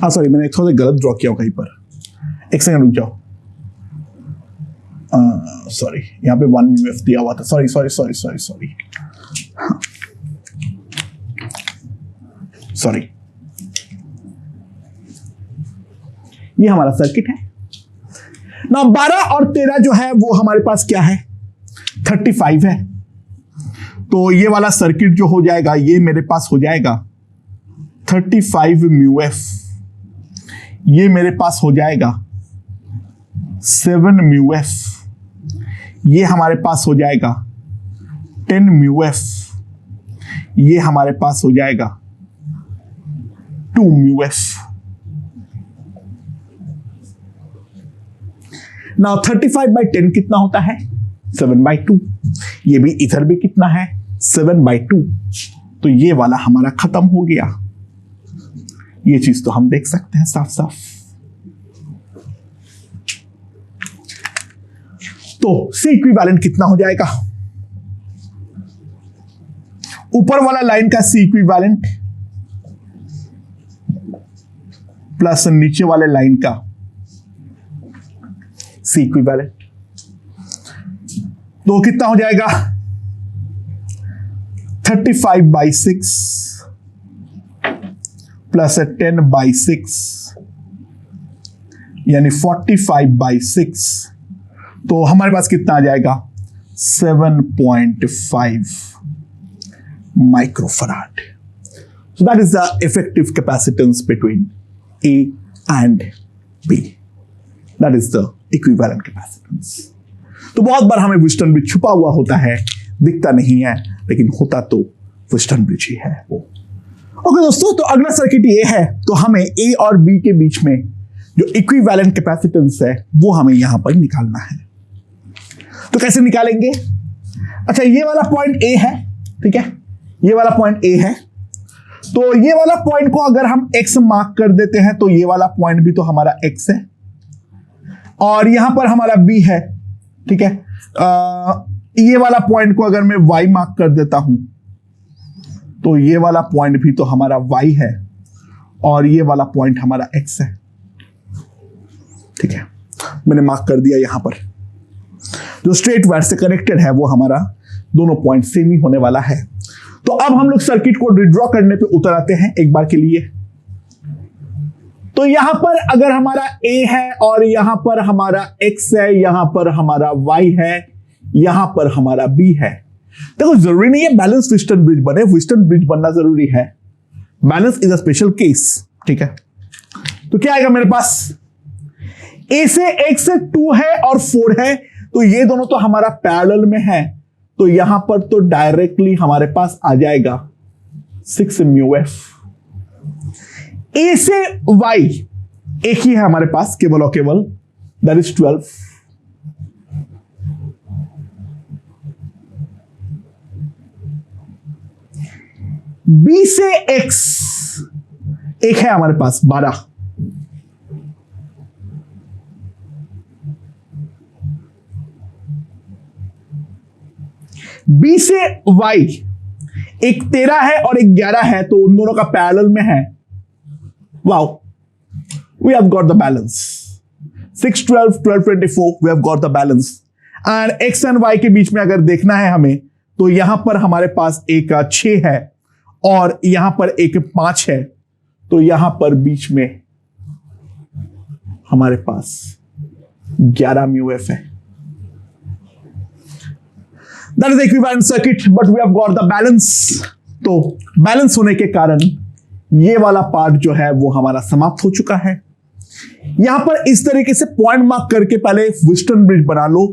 सॉरी, मैंने थोड़ा सा गलत ड्रॉ किया हो कहीं पर, एक सेकंड रुक जाओ। सॉरी, यहां पे 1 μF दिया हुआ था, sorry sorry sorry sorry sorry sorry. ये हमारा सर्किट है ना। 12 और 13 जो है वो हमारे पास क्या है, 35 है। तो ये वाला सर्किट जो हो जाएगा, ये मेरे पास हो जाएगा 35 μF, ये मेरे पास हो जाएगा 7 μF, ये हमारे पास हो जाएगा 10 μF, ये हमारे पास हो जाएगा 2 μF। नाउ 35/10 कितना होता है, 7/2। ये भी इधर भी कितना है, 7/2। तो ये वाला हमारा खत्म हो गया। ये चीज तो हम देख सकते हैं साफ साफ। तो C इक्विवेलेंट कितना हो जाएगा, ऊपर वाला लाइन का C इक्विवेलेंट प्लस नीचे वाले लाइन का C इक्विवेलेंट, तो कितना हो जाएगा, 35/6 प्लस 10/6 यानी 45/6। तो हमारे पास कितना आ जाएगा, 7.5 microfarad. So that is the effective capacitance between A and B. That is the equivalent capacitance. तो बहुत बार हमें व्हिटस्टोन ब्रिज छुपा हुआ होता है, दिखता नहीं है, लेकिन होता तो व्हिटस्टोन ब्रिज ही है वो। ओके दोस्तों, तो अगला सर्किट ये है, तो हमें ए और बी के बीच में जो इक्विवेलेंट कैपेसिटेंस है वो हमें यहां पर निकालना है। तो कैसे निकालेंगे? अच्छा, ये वाला पॉइंट ए है, ठीक है, ये वाला पॉइंट ए है, तो ये वाला पॉइंट को अगर हम x मार्क कर देते हैं तो ये वाला पॉइंट भी तो हमारा x है, और यहां पर हमारा b है, ठीक है। ये वाला पॉइंट को अगर मैं y मार्क कर देता हूं तो ये वाला पॉइंट भी तो हमारा y है, और ये वाला पॉइंट हमारा x है, ठीक है। मैंने मार्क कर दिया यहां पर। जो स्ट्रेट वायर से कनेक्टेड है वो हमारा दोनों पॉइंट सेम ही होने वाला है। तो अब हम लोग सर्किट को रिड्रॉ करने पे उतर आते हैं एक बार के लिए। तो यहां पर अगर हमारा A है और यहां पर हमारा X है, यहां पर हमारा Y है, यहां पर हमारा B है। देखो, जरूरी नहीं है बैलेंस व्हिटस्टोन ब्रिज बने, व्हिटस्टोन ब्रिज बनना जरूरी है, balance is a special case, ठीक है। तो क्या आएगा मेरे पास? A से X से 2 है और 4 है, तो ये दोनों तो हमारा पैरेलल में है, तो यहां पर तो डायरेक्टली हमारे पास आ जाएगा 6 μF। A से Y एक ही है हमारे पास, केवल और केवल, दैट इज 12। B से X एक है हमारे पास 12। B से Y एक 13 है और एक 11 है, तो उन दोनों का पैरेलल में है। Wow, we have got the balance. 6, 12, 12, 24, we have got the balance. And X and Y के बीच में अगर देखना है हमें, तो यहां पर हमारे पास एक 6 है और यहां पर एक 5 है, तो यहां पर बीच में हमारे पास 11 μF है। That is the equivalent circuit, but we have got the balance। तो बैलेंस होने के कारण ये वाला पार्ट जो है वो हमारा समाप्त हो चुका है। यहां पर इस तरीके से पॉइंट मार्क करके पहले व्हिटस्टोन ब्रिज बना लो।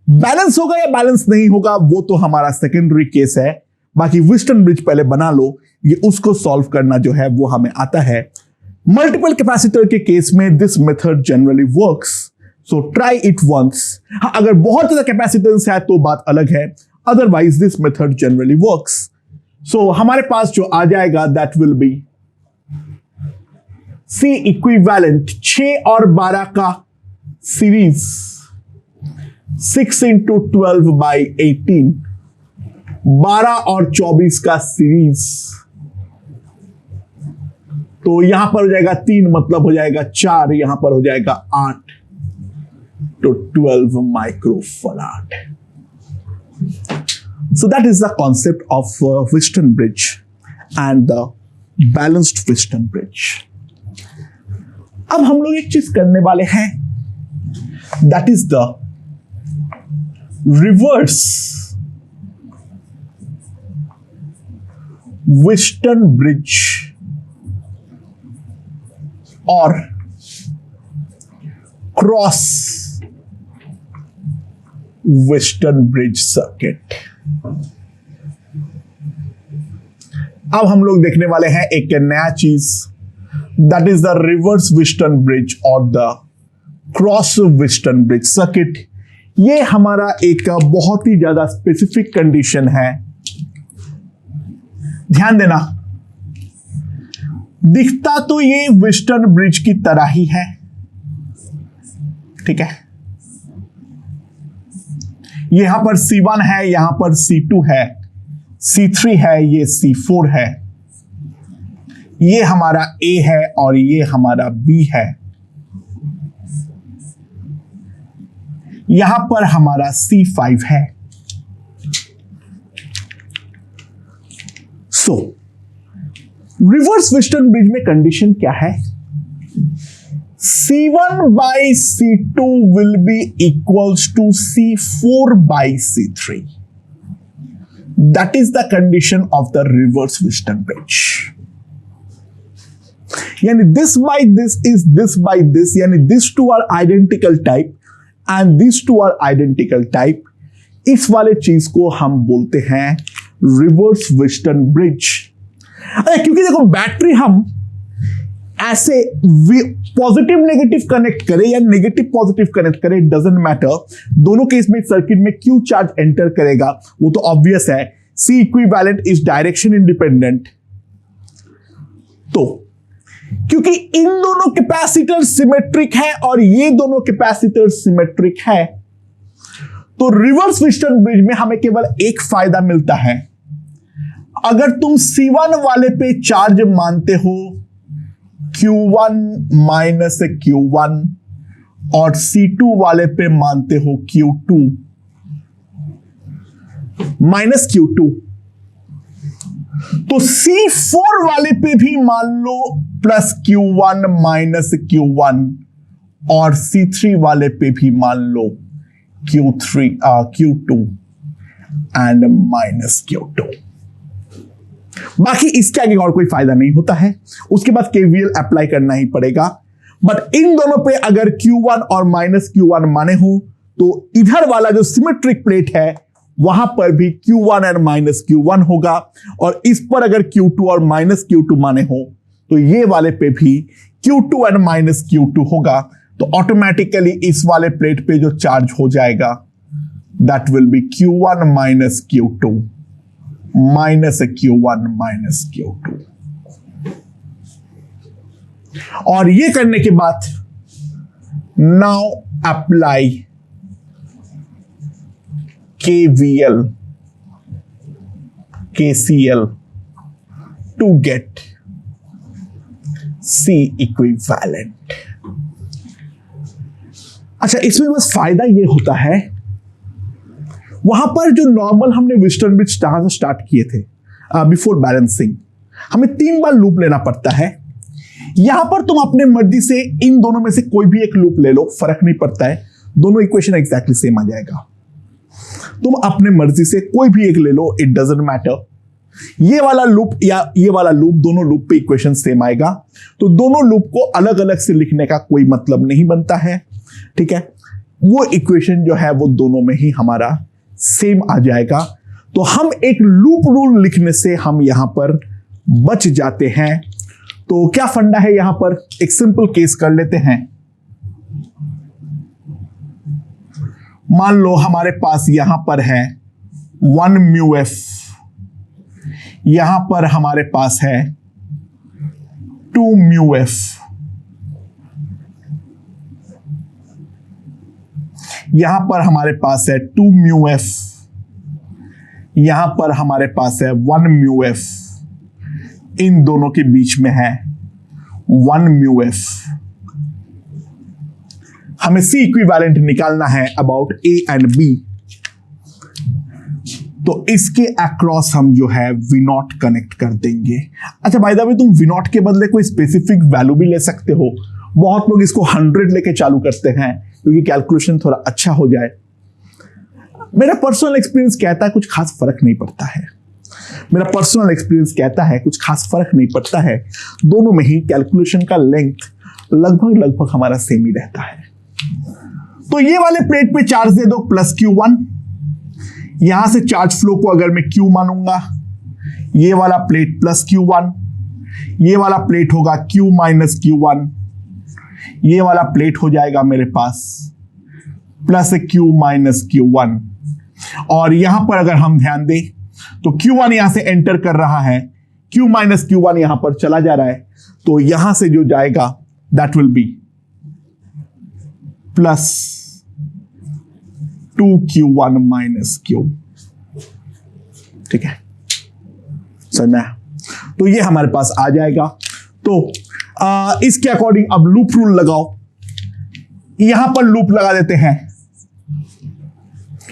बैलेंस होगा या बैलेंस नहीं होगा वो तो हमारा सेकेंडरी केस है, बाकी व्हिटस्टोन ब्रिज पहले बना लो, ये उसको सॉल्व करना जो है वो हमें आता है। मल्टीपल कैपेसिटर के केस में this method generally works, so try it once. हाँ, अगर बहुत ज्यादा कैपेसिटेंस है तो बात अलग है, otherwise this method generally works. So हमारे पास जो आ जाएगा that will be C equivalent 6 और 12 का सीरीज, 6 into 12 by 18, 12 और 24 का सीरीज, तो यहां पर हो जाएगा 3, मतलब हो जाएगा 4, यहां पर हो जाएगा 8, तो 12 microfarad. So that is the concept of Wheatstone bridge and the balanced Wheatstone bridge. अब हम लोग एक चीज करने वाले हैं, that is the reverse Wheatstone bridge or cross Wheatstone bridge circuit। अब हम लोग देखने वाले हैं एक नया चीज, that is the reverse Wheatstone bridge और the cross Wheatstone bridge circuit. ये हमारा एक बहुत ही ज्यादा स्पेसिफिक कंडीशन है, ध्यान देना। दिखता तो ये व्हिटस्टोन ब्रिज की तरह ही है, ठीक है। यहां पर C1 है, यहां पर C2 है, C3 है, ये C4 है, ये हमारा A है और ये हमारा B है, यहां पर हमारा C5 है। सो रिवर्स व्हिटस्टोन ब्रिज में कंडीशन क्या है? C1 by C2 will be equals to C4 by C3. That is the condition of the reverse Wheatstone bridge. यानी this by this is this by this, यानी this two are identical type and this two are identical type. इस वाले चीज को हम बोलते हैं reverse Whitton bridge. अरे क्योंकि देखो बैटरी हम ऐसे पॉजिटिव नेगेटिव कनेक्ट करें या नेगेटिव पॉजिटिव कनेक्ट करें, डजंट मैटर, दोनों केस में सर्किट में क्यू चार्ज एंटर करेगा, वो तो ऑब्वियस है। C equivalent is direction independent. तो क्योंकि इन दोनों कैपेसिटर सिमेट्रिक है और ये दोनों कैपेसिटर सिमेट्रिक है, तो रिवर्स व्हिटन ब्रिज में हमें केवल एक फायदा मिलता है। अगर तुम C1 वाले पे चार्ज मानते हो Q1 माइनस Q1 और C2 वाले पे मानते हो Q2 माइनस Q2, तो C4 वाले पे भी मान लो प्लस Q1 माइनस Q1 और C3 वाले पे भी मान लो Q2 एंड माइनस Q2। बाकी इसके आगे और कोई फायदा नहीं होता है। उसके बाद केवीएल अप्लाई करना ही पड़ेगा। बट इन दोनों पे अगर Q1 और माइनस Q1 माने हो, तो इधर वाला जो सिमेट्रिक प्लेट है वहां पर भी Q1 और माइनस Q1 होगा, और इस पर अगर Q2 और माइनस Q2 माने हो तो ये वाले पे भी Q2 और माइनस Q2 होगा। तो ऑटोमेटिकली इस वाले प्लेट पे जो चार्ज हो जाएगा that will be Q1 minus Q2 minus Q1 minus Q2। और ये करने के बाद now apply KVL KCL to get C equivalent. अच्छा, इसमें बस फायदा ये होता है, वहां पर जो नॉर्मल हमने व्हिटन ब्रिज से स्टार्ट किए थे बिफोर बैलेंसिंग, हमें 3 बार लूप लेना पड़ता है। यहां पर तुम अपने मर्जी से इन दोनों में से कोई भी एक लूप ले लो, फर्क नहीं पड़ता है, दोनों इक्वेशन एग्जैक्टली सेम आ जाएगा। तुम अपने मर्जी से कोई भी एक ले लो, इट डजंट मैटर। ये वाला लूप या ये वाला लूप, दोनों लूप पे इक्वेशन सेम आएगा, तो दोनों लूप को अलग अलग से लिखने का कोई मतलब नहीं बनता है। ठीक है, वो इक्वेशन जो है वो दोनों में ही हमारा सेम आ जाएगा। तो हम एक लूप रूल लिखने से हम यहां पर बच जाते हैं। तो क्या फंडा है यहां पर, एक सिंपल केस कर लेते हैं। मान लो हमारे पास यहां पर है 1 μF, यहां पर हमारे पास है 2 μF, यहां पर हमारे पास है 2 μF, यहां पर हमारे पास है 1 μF, इन दोनों के बीच में है 1 μF। हमें C इक्विवेलेंट निकालना है अबाउट A एंड B। तो इसके अक्रॉस हम जो है V0 कनेक्ट कर देंगे। अच्छा, बाय द वे तुम V0 के बदले कोई स्पेसिफिक वैल्यू भी ले सकते हो। बहुत लोग इसको 100 लेके चालू करते हैं क्योंकि कैलकुलेशन थोड़ा अच्छा हो जाए। मेरा पर्सनल एक्सपीरियंस कहता है कुछ खास फर्क नहीं पड़ता है। मेरा पर्सनल एक्सपीरियंस कहता है कुछ खास फर्क नहीं पड़ता है। दोनों में ही कैलकुलेशन का लेंथ लगभग हमारा सेम ही रहता है। तो ये वाले प्लेट पे चार्ज दे दो प्लस Q1। यहां से चार्ज फ्लो को अगर मैं Q मानूंगा, ये वाला प्लेट प्लस Q1, ये वाला प्लेट होगा Q माइनस Q1, ये वाला प्लेट हो जाएगा मेरे पास प्लस Q माइनस Q1। और यहां पर अगर हम ध्यान दें तो Q1 यहां से एंटर कर रहा है, Q माइनस Q1 यहां पर चला जा रहा है, तो यहां से जो जाएगा that will B plus 2Q1 minus Q। ठीक है, समझ? तो ये हमारे पास आ जाएगा। तो इसके अकॉर्डिंग अब लूप रूल लगाओ। यहां पर लूप लगा देते हैं,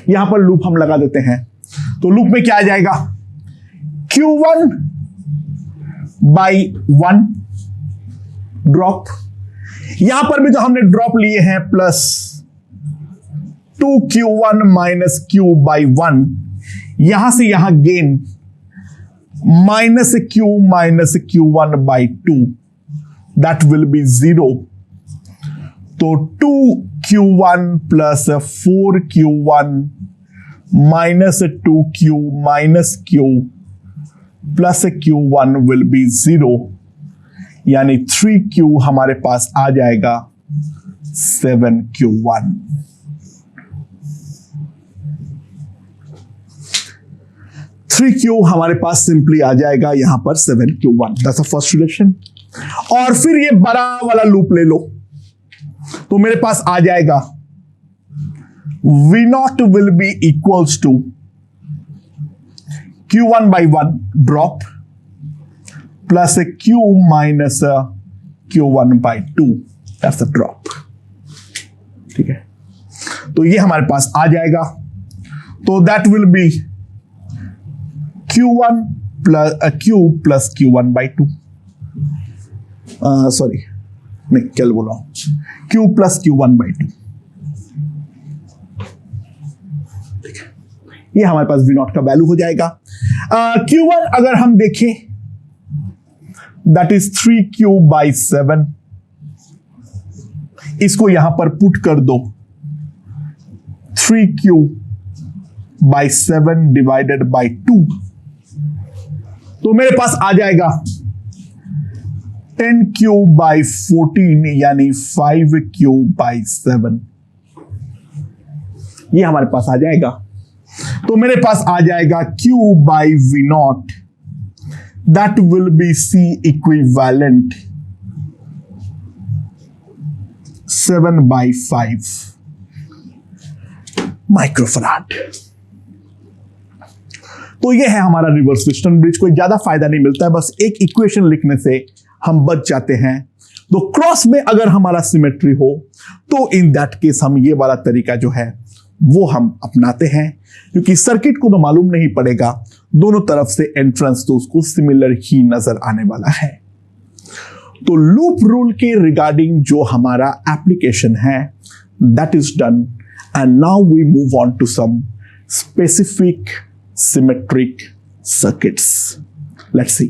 यहां पर लूप हम लगा देते हैं। तो लूप में क्या आ जाएगा, Q1 बाई 1 ड्रॉप। यहां पर भी तो हमने ड्रॉप लिए हैं plus 2Q1 minus Q by 1। यहां से यहां gain minus Q minus Q1 by 2 that will be 0. तो 2q1 plus 4q1 minus 2q minus q plus q1 will be 0, यानी 3q हमारे पास आ जाएगा 7q1. थ्री क्यू हमारे पास सिंपली आ जाएगा यहां पर 7q1. That's the first relation. और फिर ये बड़ा वाला लूप ले लो तो मेरे पास आ जाएगा V0 will be equals to q1 by 1 drop plus a q minus a q1 by 2. That's the drop. ठीक है, तो ये हमारे पास आ जाएगा. तो that will be q1 plus q plus q1 by 2. Sorry नहीं, क्या बोल रहा हूं, q plus q1 by 2. ठीक है, ये हमारे पास V0 का वैल्यू हो जाएगा. q1 अगर हम देखें दैट इज 3q by 7. इसको यहां पर पुट कर दो, 3q by 7 डिवाइडेड by 2, तो मेरे पास आ जाएगा 10q by 14 यानी 5q by 7. ये हमारे पास आ जाएगा. तो मेरे पास आ जाएगा q by V0, that will be C equivalent 7 by 5 microfarad. तो ये है हमारा रिवर्स व्हिटस्टोन ब्रिज. कोई ज्यादा फायदा नहीं मिलता है, बस एक इक्वेशन लिखने से हम बच जाते हैं. तो क्रॉस में अगर हमारा सिमेट्री हो तो इन दैट केस हम ये वाला तरीका जो है वो हम अपनाते हैं, क्योंकि सर्किट को तो मालूम नहीं पड़ेगा, दोनों तरफ से एंट्रेंस तो उसको सिमिलर ही नजर आने वाला है. तो लूप रूल के रिगार्डिंग जो हमारा एप्लीकेशन है that is done. And now we move on to some specific symmetric circuits. Let's see.